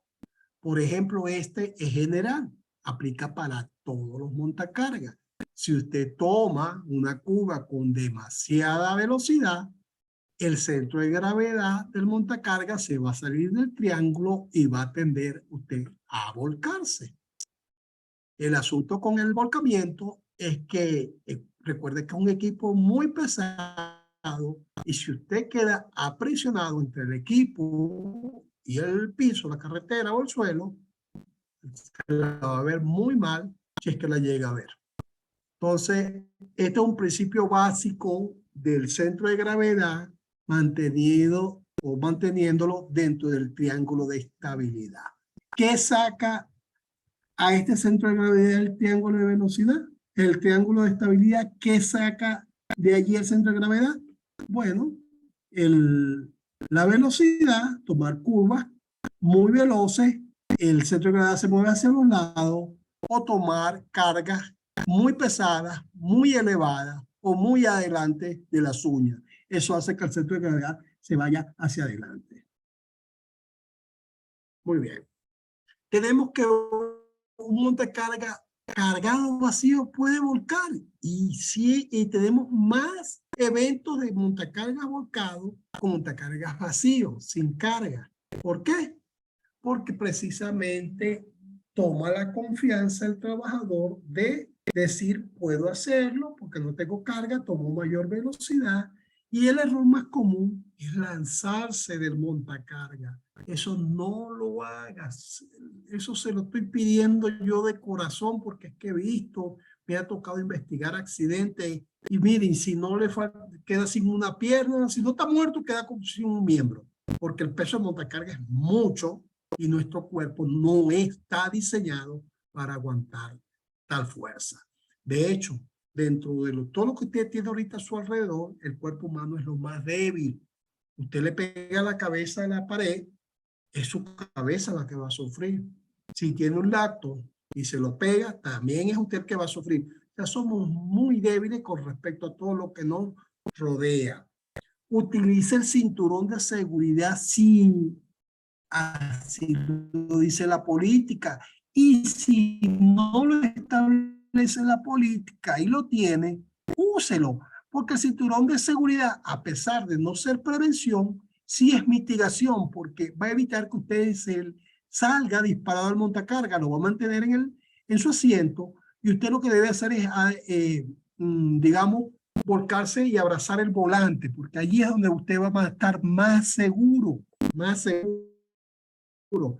Por ejemplo, este es general, aplica para todos los montacargas. Si usted toma una cuba con demasiada velocidad, el centro de gravedad del montacarga se va a salir del triángulo y va a tender usted a volcarse. El asunto con el volcamiento es que recuerde que es un equipo muy pesado y si usted queda aprisionado entre el equipo y el piso, la carretera o el suelo, la va a ver muy mal si es que la llega a ver. Entonces, este es un principio básico del centro de gravedad manteniéndolo dentro del triángulo de estabilidad. ¿Qué saca a este centro de gravedad del triángulo de velocidad? El triángulo de estabilidad, ¿qué saca de allí el centro de gravedad? Bueno, la velocidad, tomar curvas muy veloces, el centro de gravedad se mueve hacia los lados, o tomar cargas muy pesadas, muy elevadas o muy adelante de las uñas. Eso hace que el centro de gravedad se vaya hacia adelante. Muy bien. Tenemos que un montacarga cargado vacío puede volcar. Y sí, y tenemos más eventos de montacargas volcados con montacargas vacíos, sin carga. ¿Por qué? Porque precisamente toma la confianza el trabajador de decir, puedo hacerlo porque no tengo carga, tomo mayor velocidad. Y el error más común es lanzarse del montacarga. Eso no lo hagas. Eso se lo estoy pidiendo yo de corazón porque es que he visto me ha tocado investigar accidentes y miren, si no le queda sin una pierna, si no está muerto, queda sin un miembro, porque el peso de montacarga es mucho y nuestro cuerpo no está diseñado para aguantar tal fuerza. De hecho, dentro de todo lo que usted tiene ahorita a su alrededor, el cuerpo humano es lo más débil. Usted le pega la cabeza a la pared, es su cabeza la que va a sufrir. Si tiene un lacto y se lo pega, también es usted el que va a sufrir. O sea, somos muy débiles con respecto a todo lo que nos rodea. Utilice el cinturón de seguridad sin, así lo dice la política. Y si no lo establece la política y lo tiene, úselo. Porque el cinturón de seguridad, a pesar de no ser prevención, sí es mitigación, porque va a evitar que usted salga disparado al montacarga, lo va a mantener en su asiento, y usted lo que debe hacer es, digamos, volcarse y abrazar el volante, porque allí es donde usted va a estar más seguro, más seguro.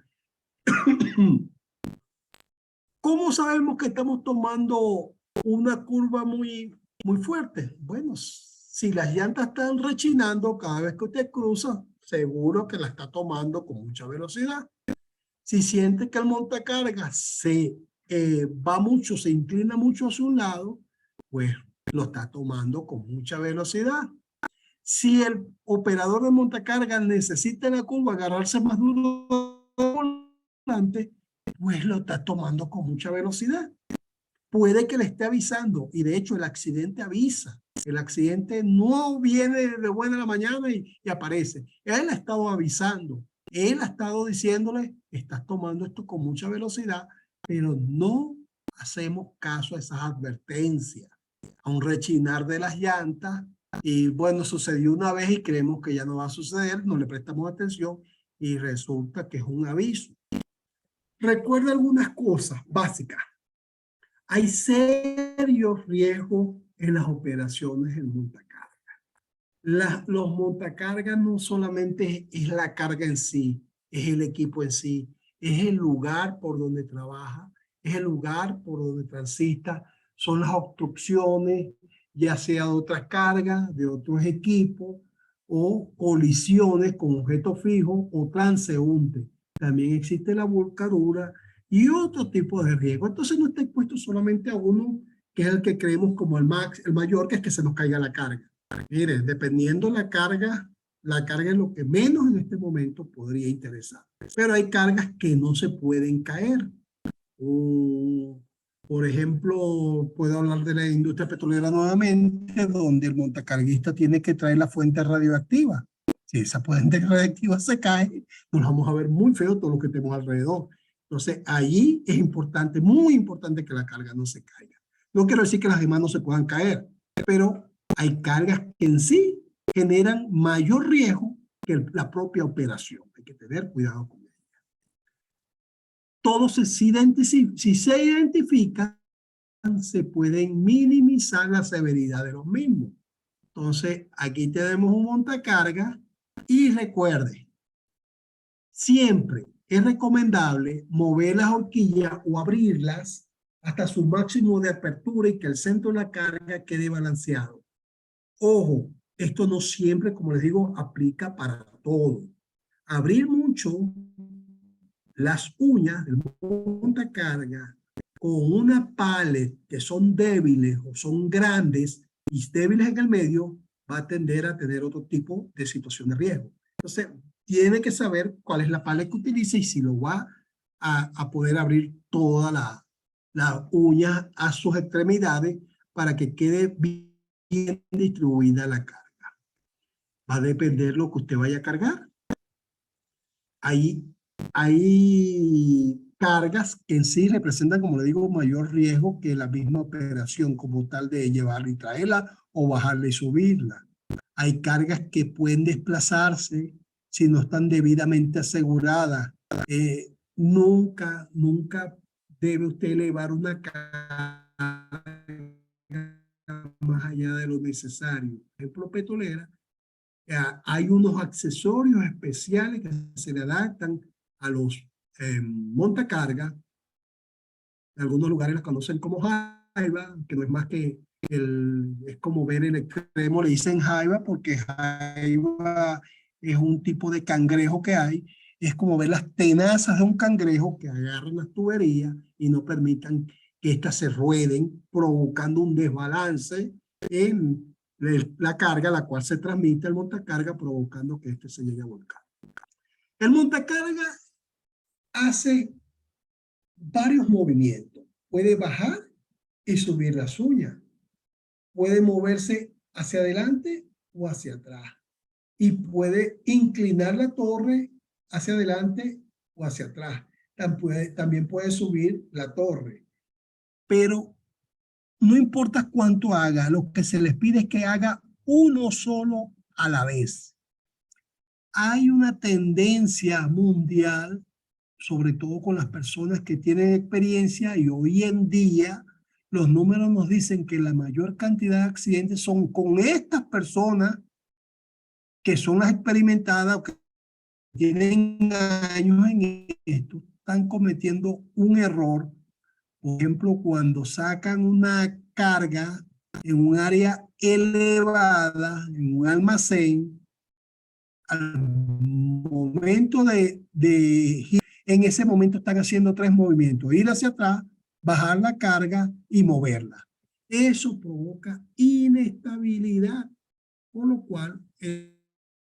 ¿Cómo sabemos que estamos tomando una curva muy fuerte? Bueno, si las llantas están rechinando cada vez que usted cruza, seguro que la está tomando con mucha velocidad. Si siente que el montacarga va mucho, se inclina mucho hacia un lado, pues lo está tomando con mucha velocidad. Si el operador de montacarga necesita la curva agarrarse más duro del volante, pues lo está tomando con mucha velocidad. Puede que le esté avisando, y de hecho el accidente avisa. El accidente no viene de buena a la mañana y aparece. Él ha estado avisando. Él ha estado diciéndole, estás tomando esto con mucha velocidad, pero no hacemos caso a esas advertencias. A un rechinar de las llantas, y bueno, sucedió una vez y creemos que ya no va a suceder, no le prestamos atención y resulta que es un aviso. Recuerda algunas cosas básicas. Hay serios riesgos en las operaciones en montacarga. Los montacargas no solamente es la carga en sí, es el equipo en sí, es el lugar por donde trabaja, es el lugar por donde transita, son las obstrucciones, ya sea de otras cargas, de otros equipos, o colisiones con objetos fijos o transeúntes. También existe la volcadura y otro tipo de riesgo. Entonces no está expuesto solamente a uno, que es el que creemos como el mayor, que es que se nos caiga la carga. Mire, dependiendo la carga es lo que menos en este momento podría interesar. Pero hay cargas que no se pueden caer. Por ejemplo, puedo hablar de la industria petrolera nuevamente, donde el montacarguista tiene que traer la fuente radioactiva. Si esa fuente radioactiva se cae, nos vamos a ver muy feo todo lo que tenemos alrededor. Entonces, allí es importante, muy importante que la carga no se caiga. No quiero decir que las demás no se puedan caer, pero hay cargas que en sí generan mayor riesgo que la propia operación. Hay que tener cuidado con ellas. Todos si se identifican, se pueden minimizar la severidad de los mismos. Entonces, aquí tenemos un montacarga y recuerde, siempre es recomendable mover las horquillas o abrirlas hasta su máximo de apertura y que el centro de la carga quede balanceado. Ojo, esto no siempre, como les digo, aplica para todo. Abrir mucho las uñas del montacarga con una palet que son débiles o son grandes y débiles en el medio, va a tender a tener otro tipo de situación de riesgo. Entonces, tiene que saber cuál es la palet que utiliza y si lo va a poder abrir toda la uña a sus extremidades para que quede bien distribuida la carga. Va a depender lo que usted vaya a cargar. Hay cargas que en sí representan, como le digo, mayor riesgo que la misma operación como tal de llevarla y traerla o bajarla y subirla. Hay cargas que pueden desplazarse si no están debidamente aseguradas. Nunca debe usted elevar una carga más allá de lo necesario. Por ejemplo, petrolera, hay unos accesorios especiales que se le adaptan a los montacargas. En algunos lugares los conocen como jaiba, que no es más que es como ver el extremo, le dicen jaiba porque jaiba es un tipo de cangrejo que hay, es como ver las tenazas de un cangrejo que agarran las tuberías y no permitan que éstas se rueden, provocando un desbalance en la carga, la cual se transmite al montacarga, provocando que este se llegue a volcar. El montacarga hace varios movimientos. Puede bajar y subir las uñas. Puede moverse hacia adelante o hacia atrás. Y puede inclinar la torre hacia adelante o hacia atrás. También puede subir la torre. Pero no importa cuánto haga, lo que se les pide es que haga uno solo a la vez. Hay una tendencia mundial, sobre todo con las personas que tienen experiencia, y hoy en día los números nos dicen que la mayor cantidad de accidentes son con estas personas que son las experimentadas, que tienen años en esto, están cometiendo un error. Por ejemplo, cuando sacan una carga en un área elevada, en un almacén, al momento en ese momento están haciendo tres movimientos: ir hacia atrás, bajar la carga y moverla. Eso provoca inestabilidad, por lo cual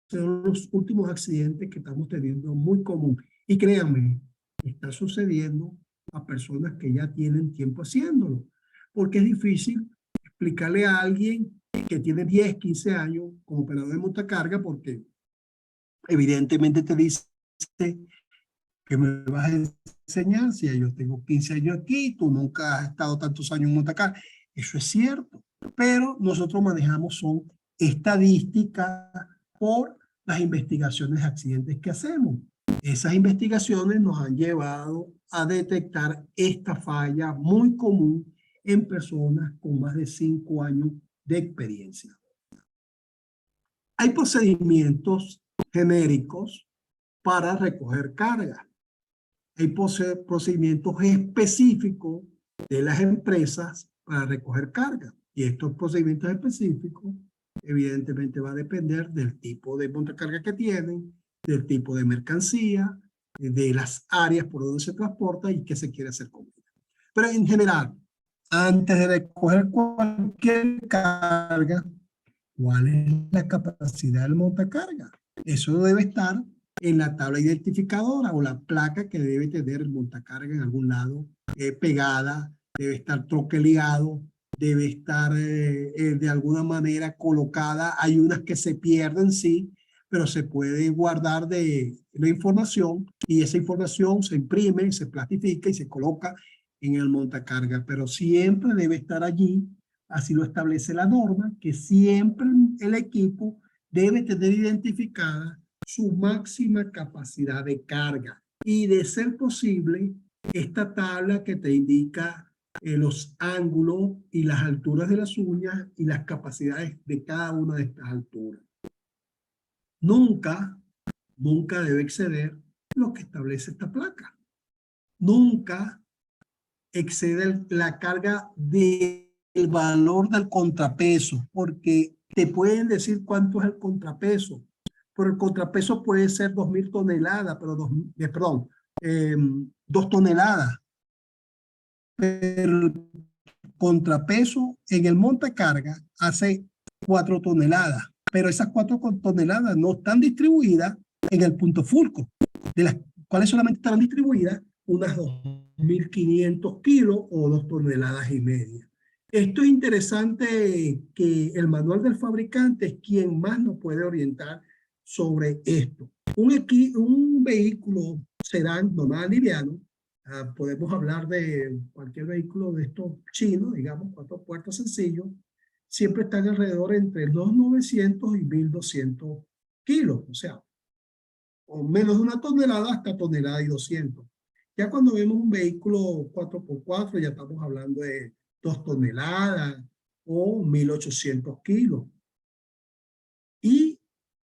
son los últimos accidentes que estamos teniendo muy común. Y créanme, está sucediendo a personas que ya tienen tiempo haciéndolo, porque es difícil explicarle a alguien que tiene 10, 15 años como operador de montacarga, porque evidentemente te dice que me vas a enseñar si yo tengo 15 años aquí, tú nunca has estado tantos años en montacarga. Eso es cierto, pero nosotros manejamos son estadísticas por las investigaciones de accidentes que hacemos. Esas investigaciones nos han llevado a detectar esta falla muy común en personas con más de 5 años de experiencia. Hay procedimientos genéricos para recoger carga. Hay procedimientos específicos de las empresas para recoger carga. Y estos procedimientos específicos, evidentemente, va a depender del tipo de montacarga que tienen, del tipo de mercancía, de las áreas por donde se transporta y qué se quiere hacer con ella. Pero en general, antes de recoger cualquier carga, ¿cuál es la capacidad del montacarga? Eso debe estar en la tabla identificadora o la placa que debe tener el montacarga en algún lado pegada, debe estar troqueleado, debe estar de alguna manera colocada. Hay unas que se pierden, sí, pero se puede guardar de la información y esa información se imprime, se plastifica y se coloca en el montacarga, pero siempre debe estar allí. Así lo establece la norma, que siempre el equipo debe tener identificada su máxima capacidad de carga. Y de ser posible, esta tabla que te indica los ángulos y las alturas de las uñas y las capacidades de cada una de estas alturas. Nunca debe exceder lo que establece esta placa. Nunca excede la carga del valor del contrapeso, porque te pueden decir cuánto es el contrapeso, pero el contrapeso puede ser 2.000 toneladas, pero 2 toneladas. Pero el contrapeso en el montacarga hace 4 toneladas, pero esas 4 toneladas no están distribuidas en el punto fulcro, de las cuales solamente están distribuidas unas 2.500 kilos o 2 toneladas y media. Esto es interesante, que el manual del fabricante es quien más nos puede orientar sobre esto. Un vehículo sedán normal liviano, podemos hablar de cualquier vehículo de estos chinos, digamos, 4 puertas sencillos, siempre están alrededor entre los 900 y 1.200 kilos, o sea, o menos de 1 tonelada hasta 1,2 toneladas. Ya cuando vemos un vehículo 4x4, ya estamos hablando de 2 toneladas o 1.800 kilos. Y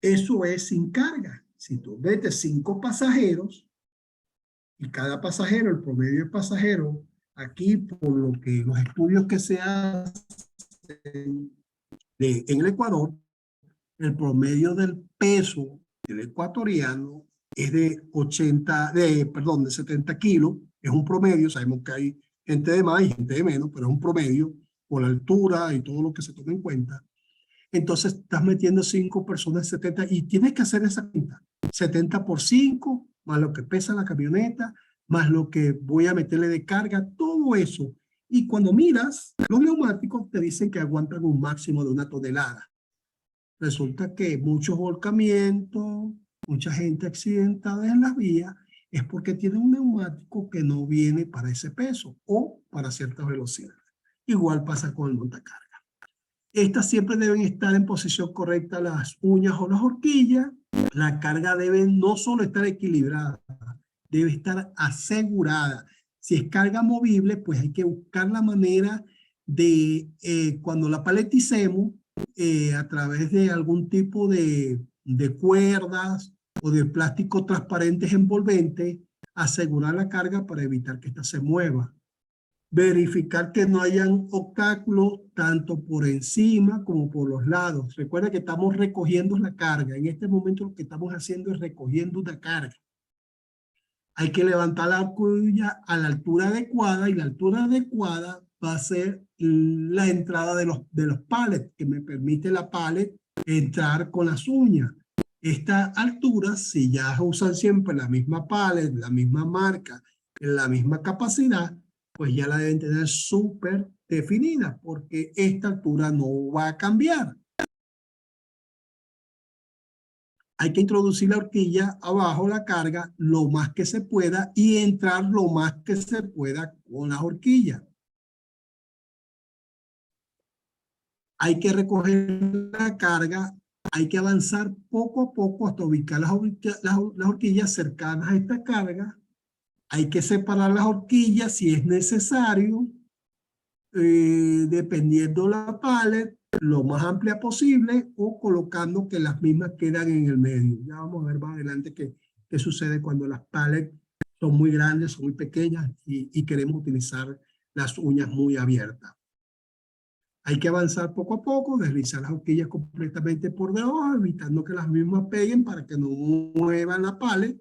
eso es sin carga. Si tú metes 5 pasajeros y cada pasajero, el promedio de pasajeros Aquí, por lo que los estudios que se hacen en el Ecuador, el promedio del peso del ecuatoriano es de 70 kilos, es un promedio, sabemos que hay gente de más y gente de menos, pero es un promedio por la altura y todo lo que se toma en cuenta. Entonces estás metiendo 5 personas 70 y tienes que hacer esa cuenta. 70 por 5, más lo que pesa la camioneta, más lo que voy a meterle de carga, todo eso. Y cuando miras, los neumáticos te dicen que aguantan un máximo de 1 tonelada. Resulta que muchos volcamientos, mucha gente accidentada en las vías, es porque tiene un neumático que no viene para ese peso o para cierta velocidad. Igual pasa con el montacarga. Estas siempre deben estar en posición correcta, las uñas o las horquillas. La carga debe no solo estar equilibrada, debe estar asegurada. Si es carga movible, pues hay que buscar la manera de, cuando la paleticemos, a través de algún tipo de cuerdas o de plástico transparentes envolventes, asegurar la carga para evitar que ésta se mueva. Verificar que no hayan obstáculos tanto por encima como por los lados. Recuerda que estamos recogiendo la carga. En este momento lo que estamos haciendo es recogiendo una carga. Hay que levantar la horquilla a la altura adecuada y la altura adecuada va a ser la entrada de los pallets, que me permite la pallet entrar con las uñas. Esta altura, si ya usan siempre la misma pallet, la misma marca, la misma capacidad, pues ya la deben tener súper definida, porque esta altura no va a cambiar. Hay que introducir la horquilla abajo la carga lo más que se pueda y entrar lo más que se pueda con la horquilla. Hay que recoger la carga, hay que avanzar poco a poco hasta ubicar las horquillas cercanas a esta carga. Hay que separar las horquillas si es necesario, dependiendo la pallet, lo más amplia posible o colocando que las mismas quedan en el medio. Ya vamos a ver más adelante qué sucede cuando las pallets son muy grandes, son muy pequeñas y queremos utilizar las uñas muy abiertas. Hay que avanzar poco a poco, deslizar las horquillas completamente por debajo, evitando que las mismas peguen para que no muevan la pallet.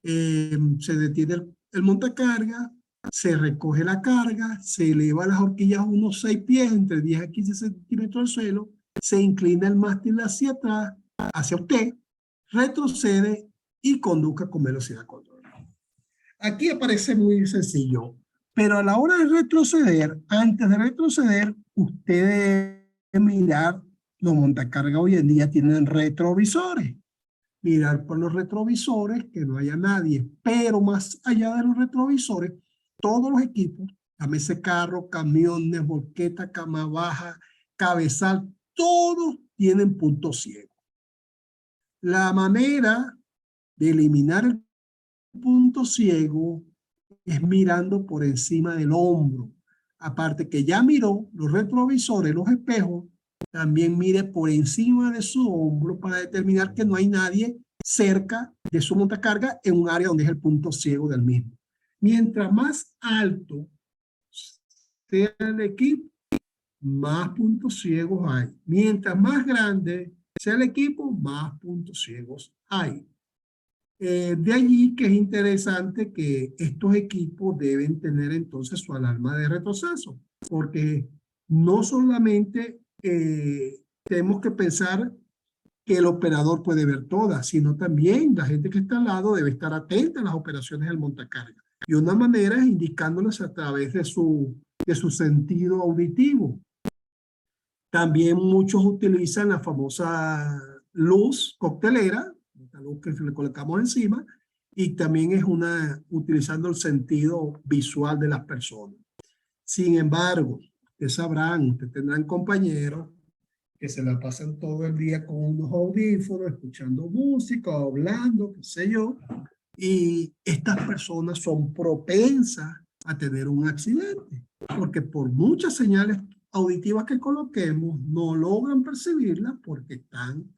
Se detiene el montacarga, se recoge la carga, se eleva las horquillas unos 6 pies, entre 10 a 15 centímetros del suelo, se inclina el mástil hacia atrás, hacia usted, retrocede y conduzca con velocidad controlada. Aquí aparece muy sencillo, pero a la hora de retroceder, antes de retroceder, usted debe mirar, los montacargas hoy en día tienen retrovisores. Mirar por los retrovisores, que no haya nadie, pero más allá de los retrovisores, todos los equipos, llámese carro, camiones, volqueta, cama baja, cabezal, todos tienen puntos ciegos. La manera de eliminar el punto ciego es mirando por encima del hombro. Aparte que ya miró los retrovisores, los espejos, también mire por encima de su hombro para determinar que no hay nadie cerca de su montacarga en un área donde es el punto ciego del mismo. Mientras más alto sea el equipo, más puntos ciegos hay. Mientras más grande sea el equipo, más puntos ciegos hay. De allí que es interesante que estos equipos deben tener entonces su alarma de retroceso, porque no solamente tenemos que pensar que el operador puede ver todas, sino también la gente que está al lado debe estar atenta a las operaciones del montacarga. Y una manera es indicándoles a través de su sentido auditivo. También muchos utilizan la famosa luz coctelera, la luz que le colocamos encima, y también es utilizando el sentido visual de las personas. Sin embargo, ustedes sabrán, ustedes tendrán compañeros que se la pasan todo el día con unos audífonos, escuchando música, hablando, qué sé yo, y estas personas son propensas a tener un accidente, porque por muchas señales auditivas que coloquemos, no logran percibirlas porque están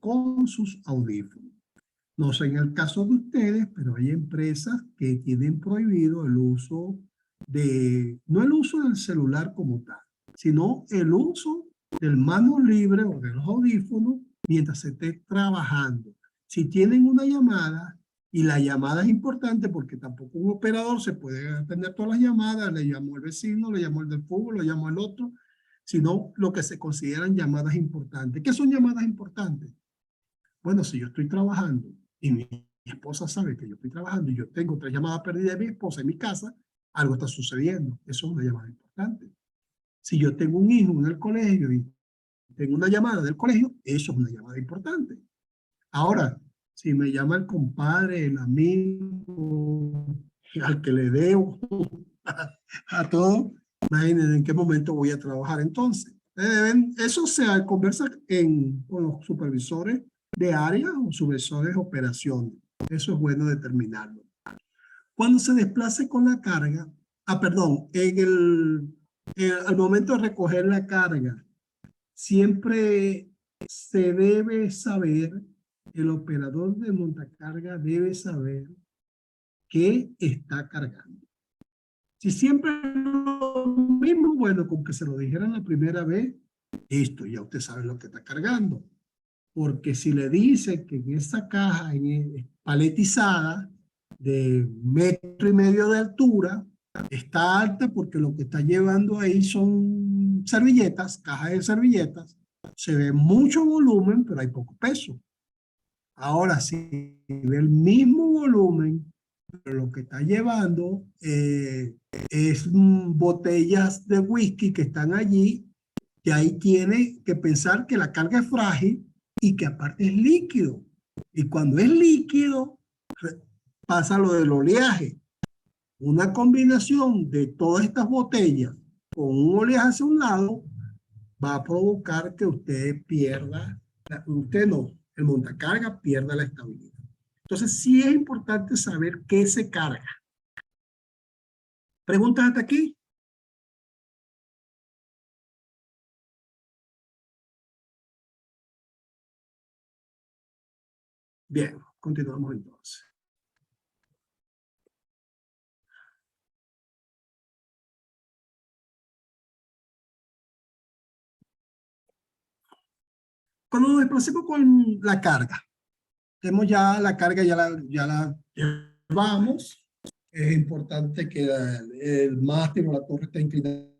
con sus audífonos. No sé en el caso de ustedes, pero hay empresas que tienen prohibido el uso no el uso del celular como tal, sino el uso del mano libre o de los audífonos mientras se esté trabajando. Si tienen una llamada y la llamada es importante porque tampoco un operador se puede atender todas las llamadas, le llamó el vecino, le llamó el del fútbol, le llamó el otro, sino lo que se consideran llamadas importantes. ¿Qué son llamadas importantes? Bueno, si yo estoy trabajando y mi esposa sabe que yo estoy trabajando y yo tengo 3 llamadas perdidas de mi esposa en mi casa, algo está sucediendo. Eso es una llamada importante. Si yo tengo un hijo en el colegio y tengo una llamada del colegio, eso es una llamada importante. Ahora, si me llama el compadre, el amigo, al que le debo, a todo, imagínense en qué momento voy a trabajar entonces. Eso se conversa con los supervisores de área o supervisores de operaciones. Eso es bueno determinarlo. Cuando se desplace con la carga, perdón, al momento de recoger la carga, siempre se debe saber, el operador de montacarga debe saber qué está cargando. Si siempre es lo mismo, bueno, con que se lo dijeran la primera vez, listo, ya usted sabe lo que está cargando. Porque si le dice que en esa caja paletizada de 1,5 metros de altura, está alta porque lo que está llevando ahí son servilletas, cajas de servilletas, se ve mucho volumen, pero hay poco peso. Ahora, si ve el mismo volumen, pero lo que está llevando es botellas de whisky que están allí, y ahí tiene que pensar que la carga es frágil y que aparte es líquido. Y cuando es líquido, pasa lo del oleaje. Una combinación de todas estas botellas con un oleaje hacia un lado va a provocar que usted pierda, usted no, el montacarga pierda la estabilidad. Entonces sí es importante saber qué se carga. ¿Preguntas hasta aquí? Bien, continuamos entonces. Cuando nos desplacemos con la carga, tenemos ya la carga, ya la llevamos. Es importante que el mástil o la torre esté inclinada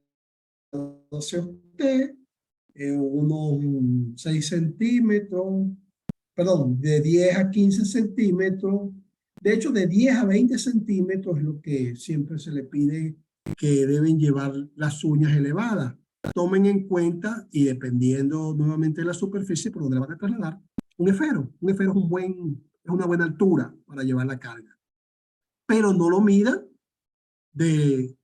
hacia usted, unos 6 centímetros, perdón, de 10 a 15 centímetros. De hecho, de 10 a 20 centímetros es lo que siempre se le pide, que deben llevar las uñas elevadas. Tomen en cuenta, y dependiendo nuevamente de la superficie por donde la van a trasladar, un esfero. Un esfero es una buena altura para llevar la carga. Pero no lo midan de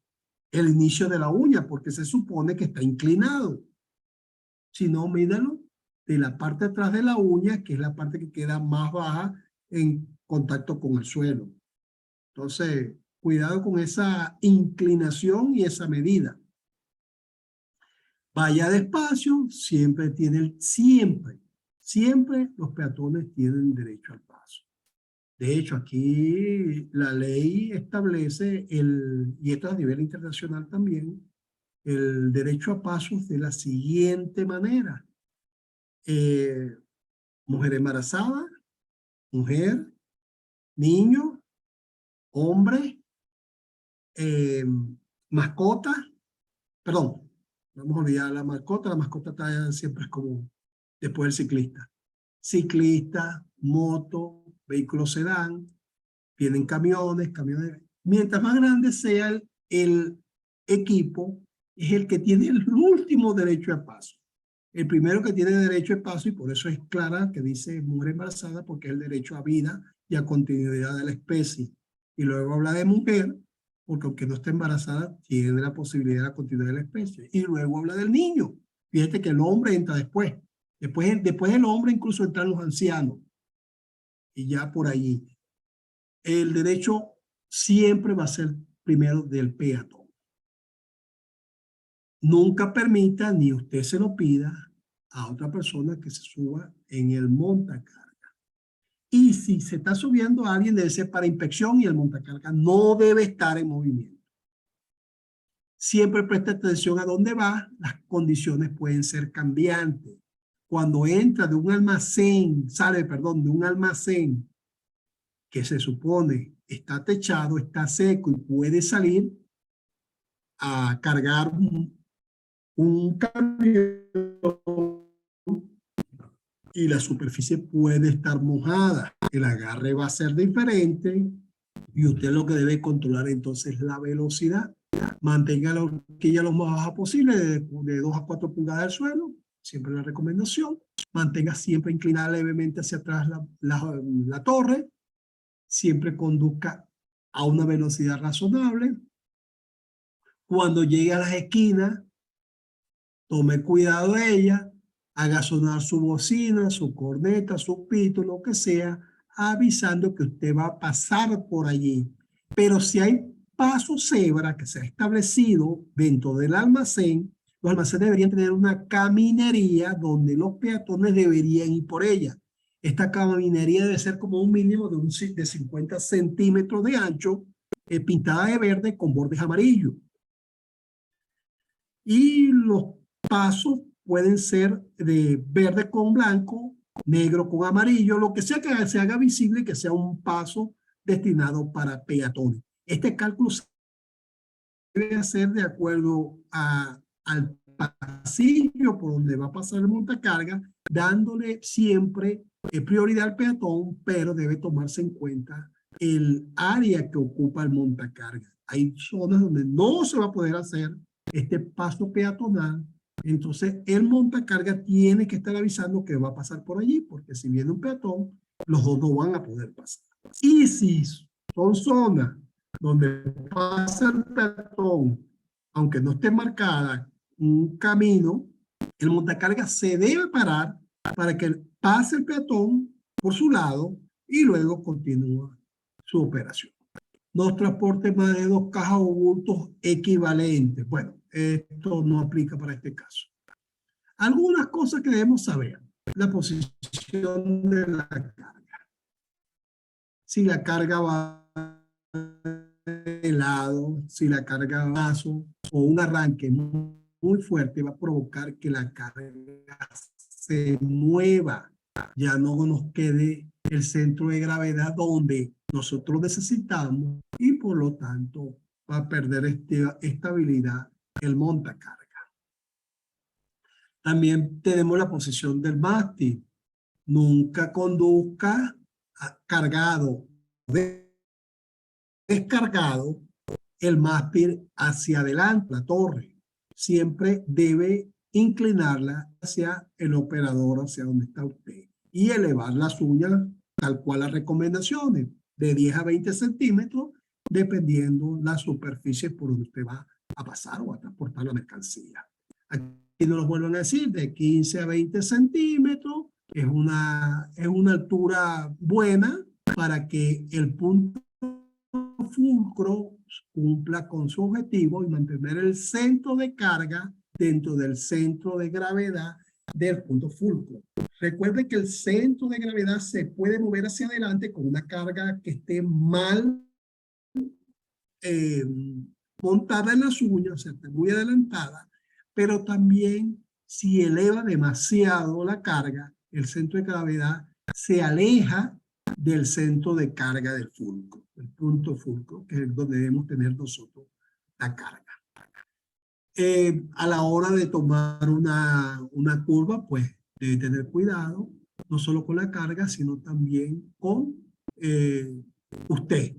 el inicio de la uña, porque se supone que está inclinado. Sino mídalo de la parte de atrás de la uña, que es la parte que queda más baja en contacto con el suelo. Entonces, cuidado con esa inclinación y esa medida. Vaya despacio, siempre los peatones tienen derecho al paso. De hecho, aquí la ley establece, y esto a nivel internacional también, el derecho a pasos de la siguiente manera. Mujer embarazada, mujer, niño, hombre, eh, mascota, perdón, vamos a olvidar la mascota está siempre es como después del ciclista. Ciclista, moto, vehículo sedán, vienen camiones. Mientras más grande sea el equipo, es el que tiene el último derecho a paso. El primero que tiene derecho a paso, y por eso es clara que dice mujer embarazada, porque es el derecho a vida y a continuidad de la especie. Y luego habla de mujer, porque aunque no esté embarazada, tiene la posibilidad de la continuidad de la especie. Y luego habla del niño. Fíjate que el hombre entra después. Después del hombre incluso entran los ancianos. Y ya por allí. El derecho siempre va a ser primero del peatón. Nunca permita, ni usted se lo pida, a otra persona que se suba en el montacarga. Y si se está subiendo a alguien, debe ser para inspección, y el montacarga no debe estar en movimiento. Siempre presta atención a dónde va, las condiciones pueden ser cambiantes. Cuando entra de un almacén, sale, perdón, de un almacén que se supone está techado, está seco y puede salir a cargar un camión y la superficie puede estar mojada. El agarre va a ser diferente y usted lo que debe controlar entonces es la velocidad. Mantenga la horquilla lo más baja posible, de 2 a 4 pulgadas del suelo, siempre la recomendación. Mantenga siempre inclinada levemente hacia atrás la torre. Siempre conduzca a una velocidad razonable. Cuando llegue a las esquinas, tome cuidado de ella, haga sonar su bocina, su corneta, su pito, lo que sea, avisando que usted va a pasar por allí. Pero si hay paso cebra que se ha establecido dentro del almacén, los almacenes deberían tener una caminería donde los peatones deberían ir por ella. Esta caminería debe ser como un mínimo de 50 centímetros de ancho, pintada de verde con bordes amarillos. Y los pasos pueden ser de verde con blanco, negro con amarillo, lo que sea que se haga visible, que sea un paso destinado para peatones. Este cálculo se debe hacer de acuerdo al pasillo por donde va a pasar el montacarga, dándole siempre prioridad al peatón, pero debe tomarse en cuenta el área que ocupa el montacarga. Hay zonas donde no se va a poder hacer este paso peatonal, entonces el montacarga tiene que estar avisando que va a pasar por allí, porque si viene un peatón, los dos no van a poder pasar. Y si son zonas donde pasa el peatón, aunque no esté marcada un camino, el montacarga se debe parar para que pase el peatón por su lado y luego continúa su operación. No transporte más de 2 cajas o bultos equivalentes. Bueno, esto no aplica para este caso. Algunas cosas que debemos saber. La posición de la carga. Si la carga va de lado, si la carga va vaso o un arranque muy fuerte va a provocar que la carga se mueva. Ya no nos quede el centro de gravedad donde nosotros necesitamos y por lo tanto va a perder estabilidad el montacarga. También tenemos la posición del mástil. Nunca conduzca cargado, descargado el mástil hacia adelante, la torre. Siempre debe inclinarla hacia el operador, hacia donde está usted. Y elevar las uñas tal cual las recomendaciones, de 10 a 20 centímetros, dependiendo la superficie por donde usted va a pasar o a transportar la mercancía. Aquí nos lo vuelven a decir, de 15 a 20 centímetros, es una altura buena para que el punto fulcro cumpla con su objetivo y mantener el centro de carga dentro del centro de gravedad del punto fulcro. Recuerde que el centro de gravedad se puede mover hacia adelante con una carga que esté mal montada en las uñas, o sea, esté muy adelantada, pero también si eleva demasiado la carga, el centro de gravedad se aleja del centro de carga del fulcro, el punto fulcro, que es donde debemos tener nosotros la carga. A la hora de tomar una curva, pues debe tener cuidado, no solo con la carga, sino también con usted.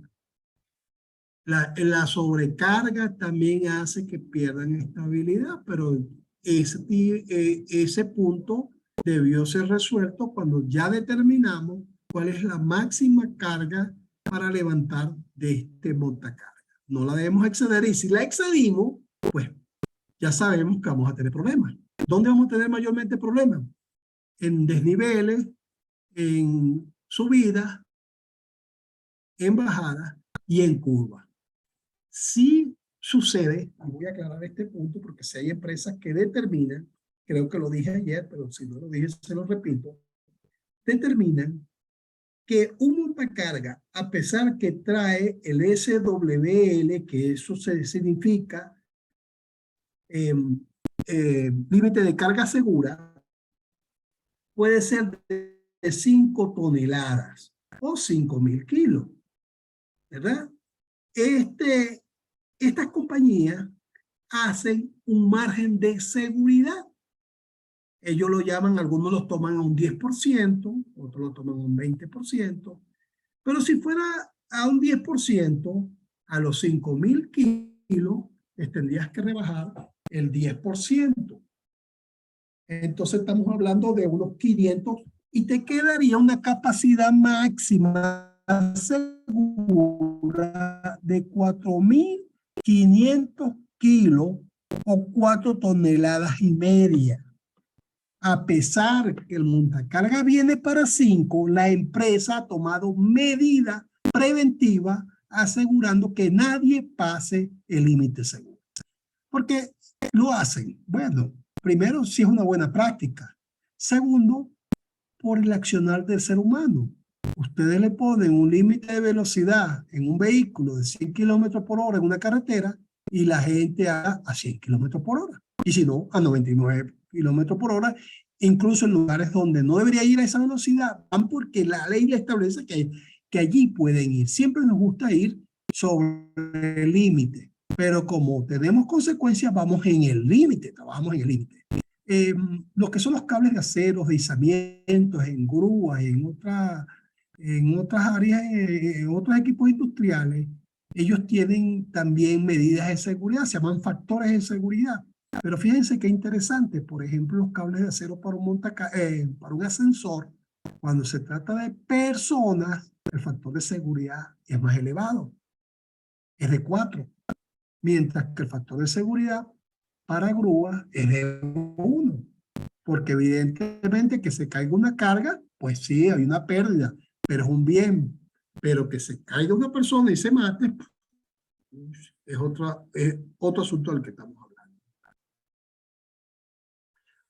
La sobrecarga también hace que pierdan estabilidad, pero ese punto debió ser resuelto cuando ya determinamos cuál es la máxima carga para levantar de este montacarga. No la debemos exceder y si la excedimos, pues ya sabemos que vamos a tener problemas. ¿Dónde vamos a tener mayormente problemas? En desniveles, en subidas, en bajadas y en curvas. Sí sucede, y voy a aclarar este punto porque si hay empresas que determinan, creo que lo dije ayer, pero si no lo dije se lo repito, determinan que un montacarga, a pesar que trae el SWL, que eso significa límite de carga segura puede ser de 5 toneladas o 5.000 kilos, ¿verdad? Estas compañías hacen un margen de seguridad. Ellos lo llaman, algunos lo toman a un 10%, otros lo toman a un 20%, pero si fuera a un 10%, a los 5.000 kilos, les tendrías que rebajar el 10%. Entonces estamos hablando de unos 500 y te quedaría una capacidad máxima segura de 4.500 kilos o 4 toneladas y media. A pesar que el montacarga viene para 5, la empresa ha tomado medidas preventivas asegurando que nadie pase el límite seguro. ¿Por qué lo hacen? Bueno, primero, si es una buena práctica. Segundo, por el accionar del ser humano. Ustedes le ponen un límite de velocidad en un vehículo de 100 kilómetros por hora en una carretera y la gente anda a 100 kilómetros por hora. Y si no, a 99 kilómetros por hora, incluso en lugares donde no debería ir a esa velocidad, van porque la ley le establece que allí pueden ir. Siempre nos gusta ir sobre el límite, pero como tenemos consecuencias, vamos en el límite, trabajamos en el límite. Lo que son los cables de acero, de izamientos, en grúas, en otras áreas, en otros equipos industriales, ellos tienen también medidas de seguridad, se llaman factores de seguridad. Pero fíjense qué interesante, por ejemplo, los cables de acero para para un ascensor, cuando se trata de personas, el factor de seguridad es más elevado, es de 4, mientras que el factor de seguridad para grúas es de 1, porque evidentemente que se caiga una carga, pues sí, hay una pérdida, pero es un bien, pero que se caiga una persona y se mate, es otro asunto del que estamos hablando.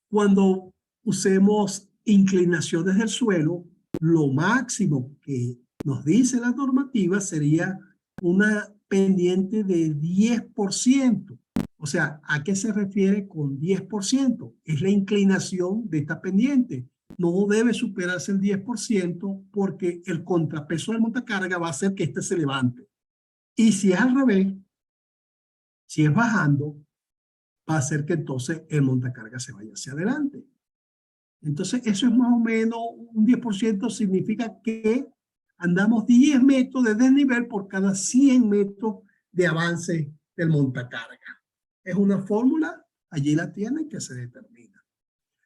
Cuando usemos inclinaciones del suelo, lo máximo que nos dice la normativa sería una pendiente de 10%. O sea, ¿a qué se refiere con 10%? Es la inclinación de esta pendiente. No debe superarse el 10% porque el contrapeso del montacarga va a hacer que éste se levante. Y si es al revés, si es bajando, va a hacer que entonces el montacarga se vaya hacia adelante. Entonces, eso es más o menos un 10%, significa que andamos 10 metros de desnivel por cada 100 metros de avance del montacarga. Es una fórmula, allí la tienen, que se determina.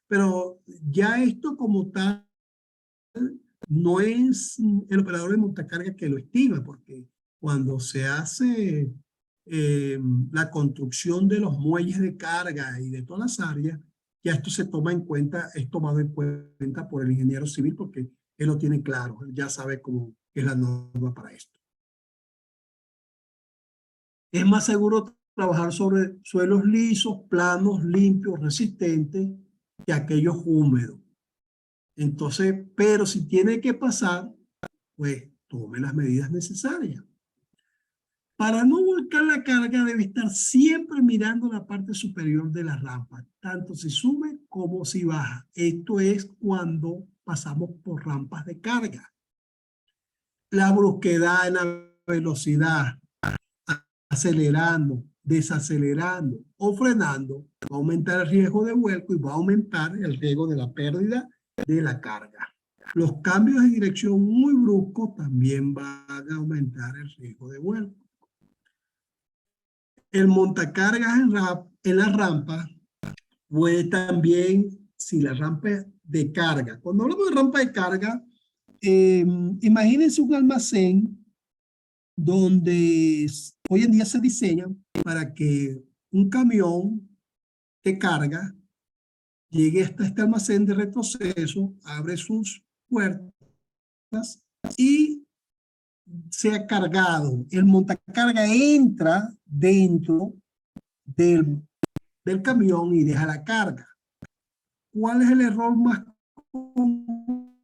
Pero ya esto como tal no es el operador de montacarga que lo estima, porque cuando se hace la construcción de los muelles de carga y de todas las áreas, ya esto se toma en cuenta, es tomado en cuenta por el ingeniero civil porque él lo tiene claro, él ya sabe cómo es la norma para esto. Es más seguro trabajar sobre suelos lisos, planos, limpios, resistentes, que aquellos húmedos. Entonces, pero si tiene que pasar, pues tome las medidas necesarias. Para no volcar la carga debe estar siempre mirando la parte superior de la rampa, tanto si sube como si baja. Esto es cuando pasamos por rampas de carga. La brusquedad en la velocidad, acelerando, desacelerando o frenando, va a aumentar el riesgo de vuelco y va a aumentar el riesgo de la pérdida de la carga. Los cambios de dirección muy bruscos también van a aumentar el riesgo de vuelco. El montacargas en la rampa puede también, si la rampa es de carga. Cuando hablamos de rampa de carga, imagínense un almacén donde hoy en día se diseña para que un camión de carga llegue hasta este almacén de retroceso, abre sus puertas y sea cargado. El montacarga entra dentro del camión y deja la carga. ¿Cuál es el error más común?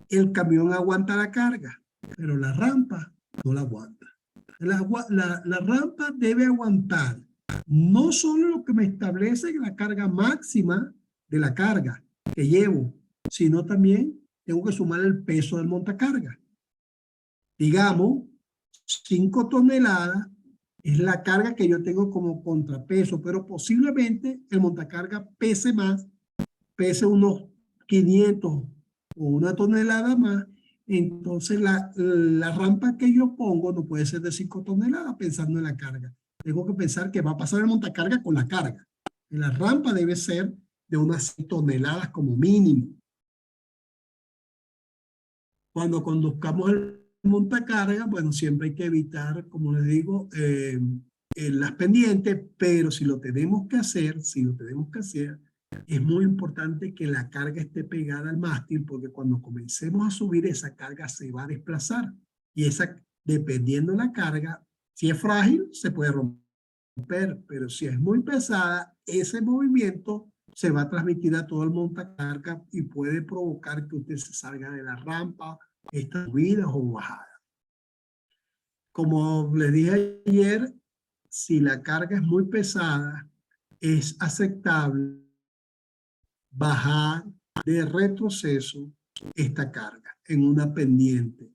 El camión aguanta la carga, pero la rampa no la aguanta. La rampa debe aguantar no solo lo que me establece la carga máxima de la carga que llevo, sino también tengo que sumar el peso del montacarga. Digamos, 5 toneladas es la carga que yo tengo como contrapeso, pero posiblemente el montacarga pese más, pese unos 500 o 1 tonelada más. Entonces la rampa que yo pongo no puede ser de 5 toneladas pensando en la carga. Tengo que pensar que va a pasar el montacarga con la carga. Y la rampa debe ser de unas 6 toneladas como mínimo. Cuando conduzcamos el montacarga, bueno, siempre hay que evitar, como les digo, las pendientes, pero si lo tenemos que hacer, es muy importante que la carga esté pegada al mástil, porque cuando comencemos a subir, esa carga se va a desplazar. Y esa, dependiendo de la carga, si es frágil, se puede romper, pero si es muy pesada, ese movimiento se va a transmitir a todo el montacarga y puede provocar que usted se salga de la rampa, estas subidas o bajadas. Como les dije ayer, si la carga es muy pesada, es aceptable bajar de retroceso esta carga en una pendiente,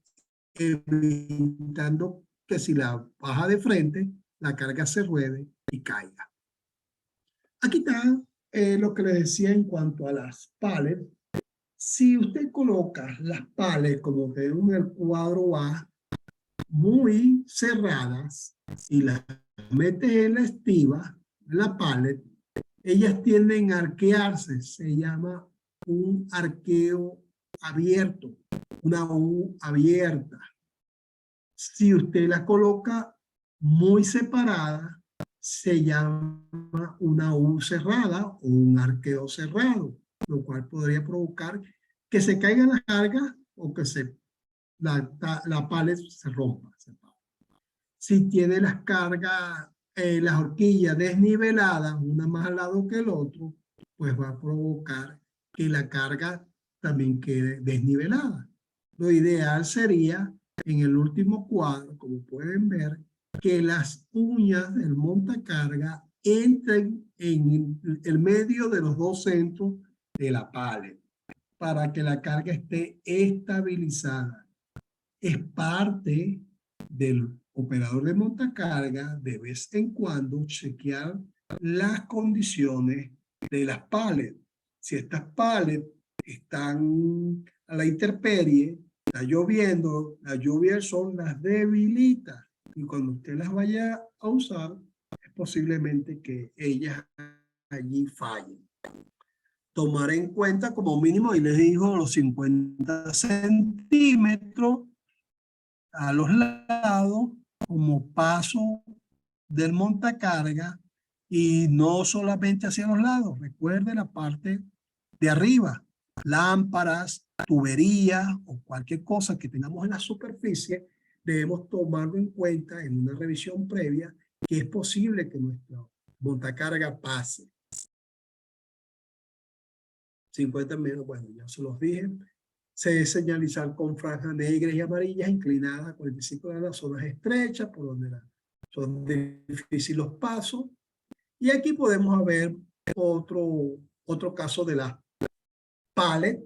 evitando que si la baja de frente, la carga se ruede y caiga. Aquí está lo que les decía en cuanto a las pallets. Si usted coloca las pallets como que en el cuadro A, muy cerradas, y las mete en la estiba, la pallet, ellas tienden a arquearse, se llama un arqueo abierto, una U abierta. Si usted la coloca muy separada, se llama una U cerrada o un arqueo cerrado, lo cual podría provocar que se caigan las cargas o que la pallet se rompa. Si tiene las cargas, las horquillas desniveladas, una más al lado que el otro, pues va a provocar que la carga también quede desnivelada. Lo ideal sería, en el último cuadro, como pueden ver, que las uñas del montacarga entren en el medio de los dos centros de la pallet para que la carga esté estabilizada. Es parte del operador de montacarga de vez en cuando chequear las condiciones de las pallets. Si estas pallets están a la intemperie, está lloviendo, la lluvia y el sol las debilita. Y cuando usted las vaya a usar, es posiblemente que ellas allí fallen. Tomar en cuenta como mínimo, y les digo, los 50 centímetros a los lados como paso del montacarga y no solamente hacia los lados. Recuerde la parte de arriba, lámparas, tuberías o cualquier cosa que tengamos en la superficie, debemos tomarlo en cuenta en una revisión previa que es posible que nuestro montacarga pase. 50 menos, bueno, ya se los dije. Se debe señalizar con franjas negras y amarillas inclinadas a 45 grados, las zonas estrechas por donde son difíciles los pasos. Y aquí podemos ver otro caso de las pallets,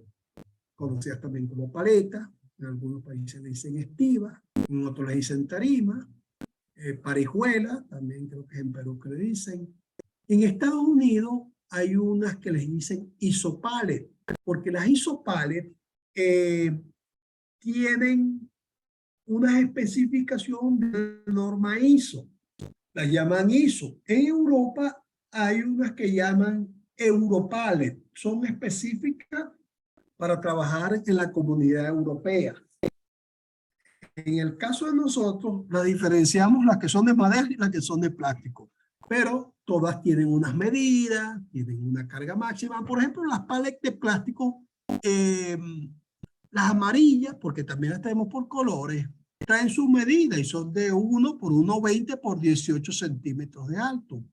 conocidas también como paletas. En algunos países le dicen estiva, en otros le dicen tarima, parijuela, también creo que es en Perú que le dicen. En Estados Unidos hay unas que les dicen isopallet, porque las isopallet tienen una especificación de norma ISO. Las llaman ISO. En Europa hay unas que llaman Europallet. Son específicas para trabajar en la comunidad europea. En el caso de nosotros, las diferenciamos las que son de madera y las que son de plástico. Pero todas tienen unas medidas, tienen una carga máxima. Por ejemplo, las pallets de plástico, las amarillas, porque también las tenemos por colores, traen su medida y son de 1 por 1,20 por 18 centímetros de alto.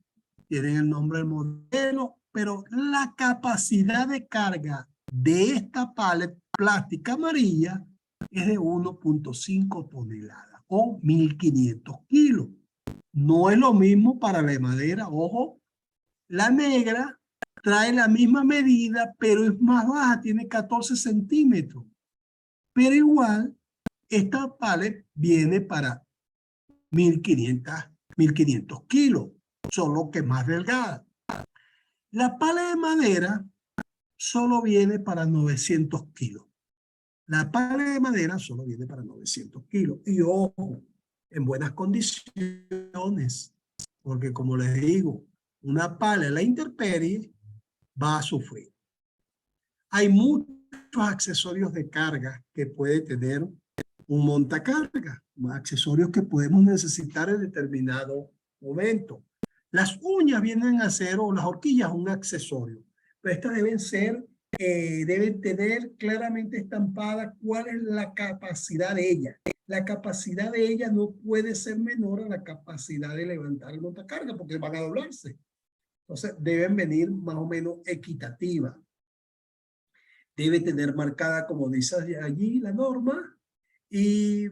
Tienen el nombre del modelo, pero la capacidad de carga de esta pallet plástica amarilla es de 1,5 toneladas o 1.500 kilos. No es lo mismo para la madera. Ojo, la negra trae la misma medida, pero es más baja, tiene 14 centímetros. Pero igual, esta pallet viene para 1500 kilos, solo que más delgada. La pala de madera solo viene para 900 kilos. La pala de madera solo viene para 900 kilos. Y ojo, en buenas condiciones, porque como les digo, una pala en la intemperie va a sufrir. Hay muchos accesorios de carga que puede tener un montacarga, accesorios que podemos necesitar en determinado momento. Las uñas vienen a ser, o las horquillas, un accesorio, pero estas deben ser, deben tener claramente estampada cuál es la capacidad de ella. La capacidad de ella no puede ser menor a la capacidad de levantar el montacarga porque van a doblarse. Entonces deben venir más o menos equitativas. Debe tener marcada, como dice allí, la norma, y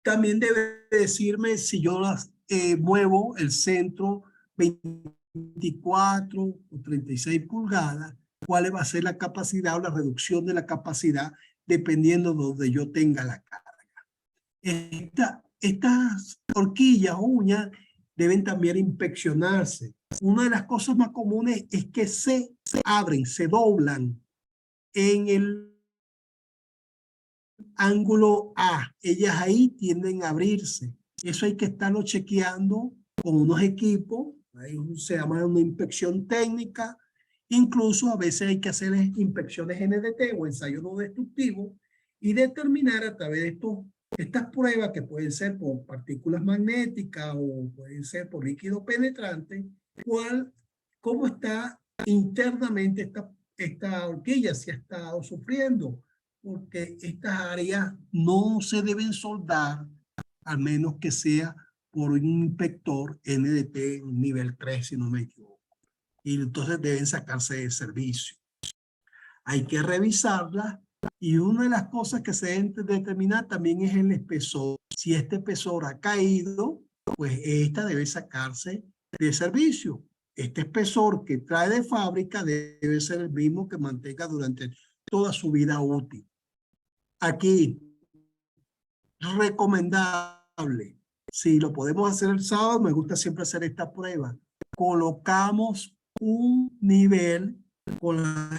también debe decirme si yo las muevo el centro 24 o 36 pulgadas, cuál va a ser la capacidad o la reducción de la capacidad dependiendo de donde yo tenga la carga. Estas horquillas o uñas deben también inspeccionarse. Una de las cosas más comunes es que se abren, se doblan en el ángulo A. Ellas ahí tienden a abrirse. Eso hay que estarlo chequeando con unos equipos. Ahí se llama una inspección técnica. Incluso a veces hay que hacer inspecciones NDT o ensayo no destructivo y determinar a través de estas pruebas que pueden ser por partículas magnéticas o pueden ser por líquido penetrante, cómo está internamente esta horquilla, si ha estado sufriendo, porque estas áreas no se deben soldar, al menos que sea por un inspector NDT nivel 3, si no me equivoco. Y entonces deben sacarse de servicio. Hay que revisarlas y una de las cosas que se deben determinar también es el espesor. Si este espesor ha caído, pues esta debe sacarse de servicio. Este espesor que trae de fábrica debe ser el mismo que mantenga durante toda su vida útil. Aquí, recomendable, si lo podemos hacer el sábado, me gusta siempre hacer esta prueba. Colocamos un nivel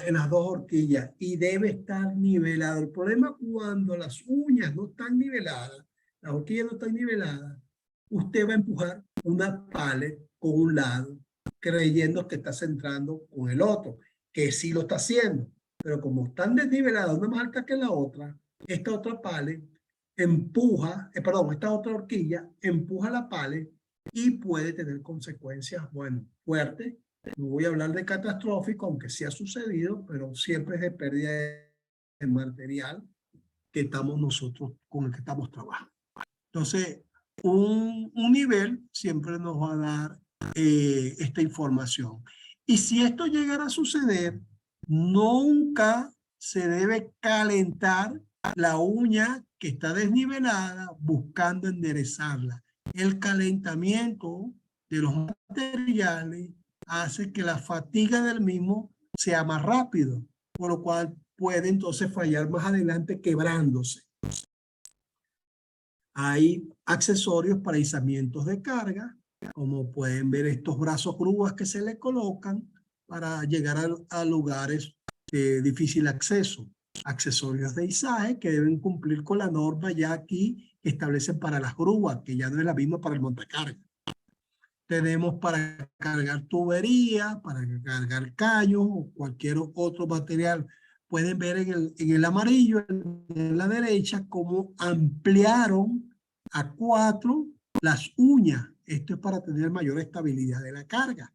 en las dos horquillas y debe estar nivelado. El problema cuando las uñas no están niveladas, las horquillas no están niveladas, usted va a empujar una palet con un lado, creyendo que está centrando con el otro, que sí lo está haciendo. Pero como están desniveladas, una más alta que la otra, esta otra palet empuja, esta otra horquilla empuja la palet y puede tener consecuencias, bueno, fuertes. No voy a hablar de catastrófico, aunque sí ha sucedido, pero siempre es de pérdida de material que estamos nosotros, con el que estamos trabajando. Entonces, un nivel siempre nos va a dar esta información. Y si esto llegara a suceder, nunca se debe calentar la uña que está desnivelada buscando enderezarla. El calentamiento de los materiales hace que la fatiga del mismo sea más rápido, por lo cual puede entonces fallar más adelante quebrándose. Hay accesorios para izamientos de carga, como pueden ver estos brazos grúas que se le colocan para llegar a lugares de difícil acceso. Accesorios de izaje que deben cumplir con la norma ya aquí que establecen para las grúas, que ya no es la misma para el montacarga. Tenemos para cargar tubería, para cargar callos o cualquier otro material. Pueden ver en el amarillo, en la derecha, cómo ampliaron a 4 las uñas. Esto es para tener mayor estabilidad de la carga.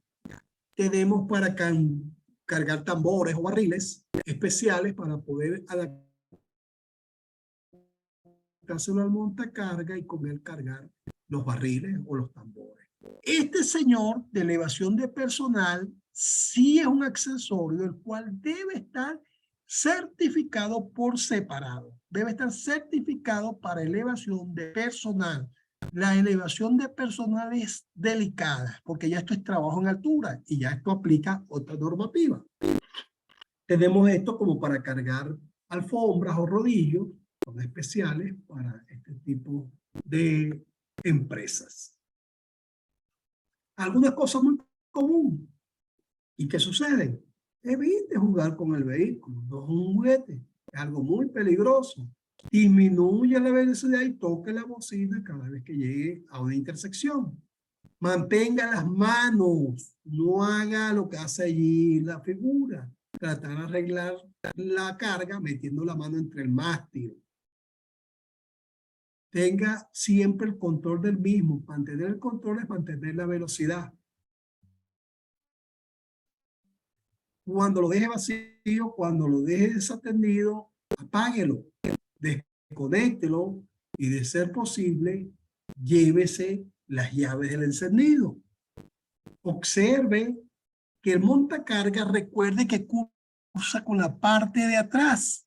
Tenemos para cargar tambores o barriles especiales para poder adaptárselo al montacarga y con él cargar los barriles o los tambores. Este señor de elevación de personal sí es un accesorio el cual debe estar certificado por separado. Debe estar certificado para elevación de personal. La elevación de personal es delicada, porque ya esto es trabajo en altura y ya esto aplica otra normativa. Tenemos esto como para cargar alfombras o rodillos, son especiales para este tipo de empresas. Algunas cosas muy comunes. ¿Y qué sucede? Evite jugar con el vehículo, no es un juguete, es algo muy peligroso. Disminuye la velocidad y toque la bocina cada vez que llegue a una intersección. Mantenga las manos, no haga lo que hace allí la figura. Tratar de arreglar la carga metiendo la mano entre el mástil. Tenga siempre el control del mismo. Mantener el control es mantener la velocidad. Cuando lo deje vacío, cuando lo deje desatendido, apáguelo, desconéctelo y de ser posible, llévese las llaves del encendido. Observe que el montacarga recuerde que cursa con la parte de atrás.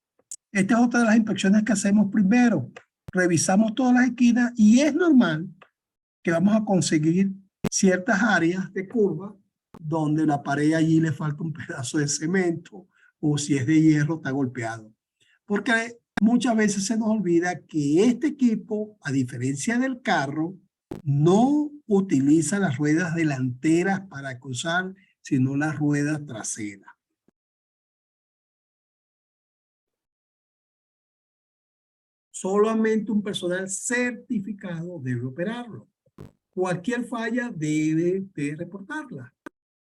Esta es otra de las inspecciones que hacemos primero. Revisamos todas las esquinas y es normal que vamos a conseguir ciertas áreas de curva donde la pared allí le falta un pedazo de cemento o si es de hierro está golpeado. Porque muchas veces se nos olvida que este equipo, a diferencia del carro, no utiliza las ruedas delanteras para cruzar, sino las ruedas traseras. Solamente un personal certificado debe operarlo. Cualquier falla debe de reportarla.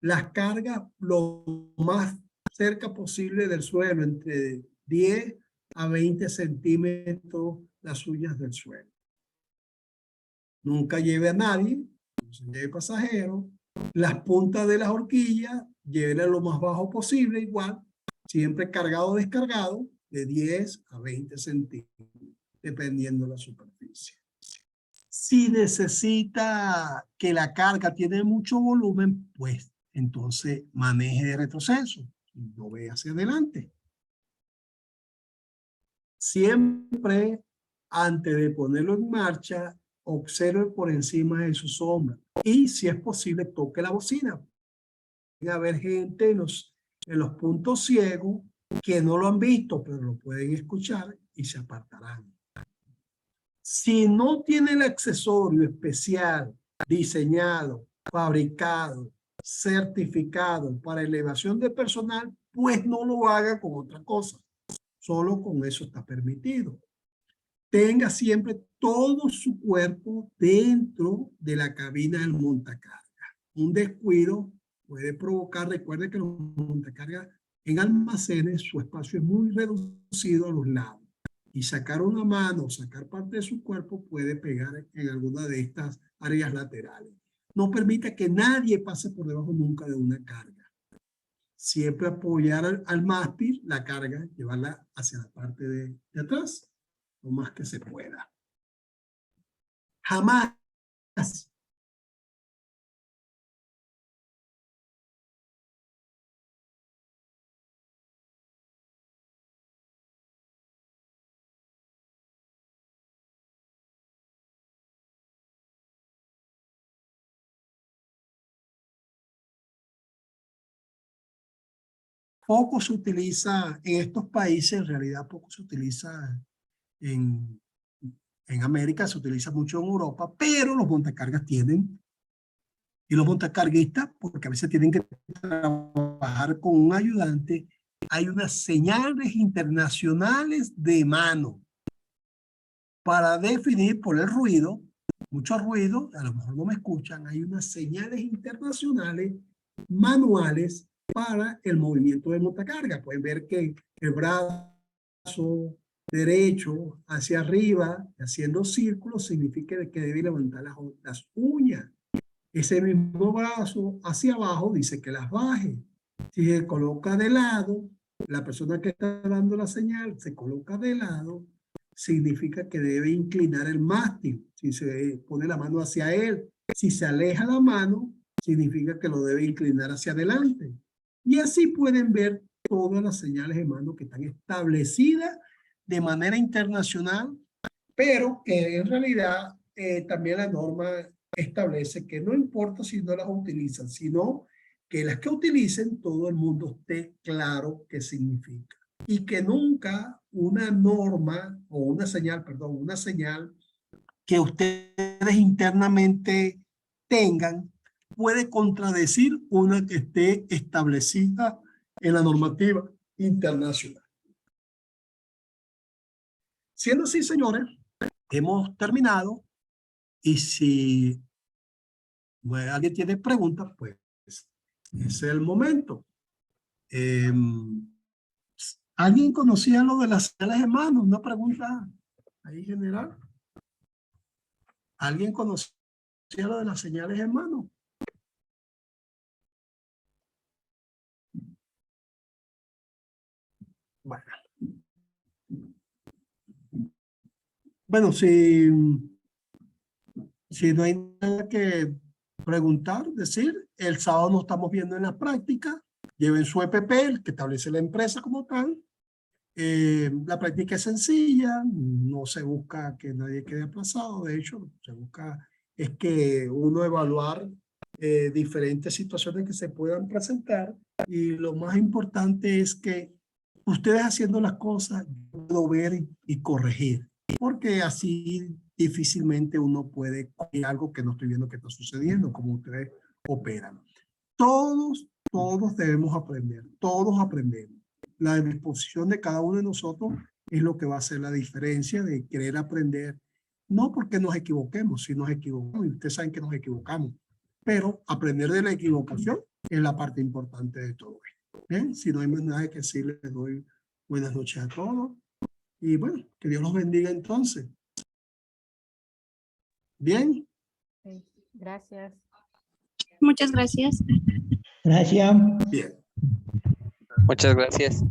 Las cargas lo más cerca posible del suelo, entre 10 a 20 centímetros las suyas del suelo. Nunca lleve a nadie, no se lleve pasajeros. Las puntas de las horquillas, llévenlas lo más bajo posible, igual, siempre cargado o descargado, de 10 a 20 centímetros, dependiendo de la superficie. Si necesita que la carga tiene mucho volumen, pues entonces maneje de retroceso, no ve hacia adelante. Siempre antes de ponerlo en marcha, observe por encima de su sombra y si es posible toque la bocina. Puede haber gente en los puntos ciegos que no lo han visto, pero lo pueden escuchar y se apartarán. Si no tiene el accesorio especial, diseñado, fabricado, certificado para elevación de personal, pues no lo haga con otra cosa. Solo con eso está permitido. Tenga siempre todo su cuerpo dentro de la cabina del montacarga. Un descuido puede provocar, recuerde que los montacargas en almacenes, su espacio es muy reducido a los lados. Y sacar una mano, sacar parte de su cuerpo puede pegar en alguna de estas áreas laterales. No permita que nadie pase por debajo nunca de una carga. Siempre apoyar al mástil, la carga, llevarla hacia la parte de atrás, lo más que se pueda. Jamás poco se utiliza en estos países, en realidad poco se utiliza en América, se utiliza mucho en Europa, pero los montacargas tienen, y los montacarguistas, porque a veces tienen que trabajar con un ayudante, hay unas señales internacionales de mano para definir por el ruido, mucho ruido, a lo mejor no me escuchan, hay unas señales internacionales manuales para el movimiento de montacarga. Pueden ver que el brazo derecho hacia arriba, haciendo círculos, significa que debe levantar las uñas. Ese mismo brazo hacia abajo dice que las baje. Si se coloca de lado, la persona que está dando la señal se coloca de lado, significa que debe inclinar el mástil. Si se pone la mano hacia él, si se aleja la mano, significa que lo debe inclinar hacia adelante. Y así pueden ver todas las señales de mano que están establecidas de manera internacional, pero que en realidad también la norma establece que no importa si no las utilizan, sino que las que utilicen todo el mundo esté claro qué significa. Y que nunca una norma o una señal, perdón, una señal que ustedes internamente tengan puede contradecir una que esté establecida en la normativa internacional. Siendo así, señores, hemos terminado y si alguien tiene preguntas, pues es el momento. ¿Alguien conocía lo de las señales de mano? Una pregunta ahí general. ¿Alguien conocía lo de las señales de mano? Bueno, si no hay nada que preguntar, decir, el sábado nos estamos viendo en la práctica, lleven su EPP, el que establece la empresa como tal. La práctica es sencilla, no se busca que nadie quede aplazado, de hecho, se busca es que uno evaluar diferentes situaciones que se puedan presentar y lo más importante es que ustedes haciendo las cosas, puedo ver y corregir, porque así difícilmente uno puede corregir algo que no estoy viendo que está sucediendo, como ustedes operan. Todos debemos aprender, todos aprendemos. La disposición de cada uno de nosotros es lo que va a hacer la diferencia de querer aprender, no porque nos equivoquemos, si nos equivocamos, y ustedes saben que nos equivocamos, pero aprender de la equivocación es la parte importante de todo esto. Bien, si no hay más nada que decir, les doy buenas noches a todos y bueno, que Dios los bendiga entonces. Bien. Gracias. Muchas gracias. Gracias. Bien. Muchas gracias.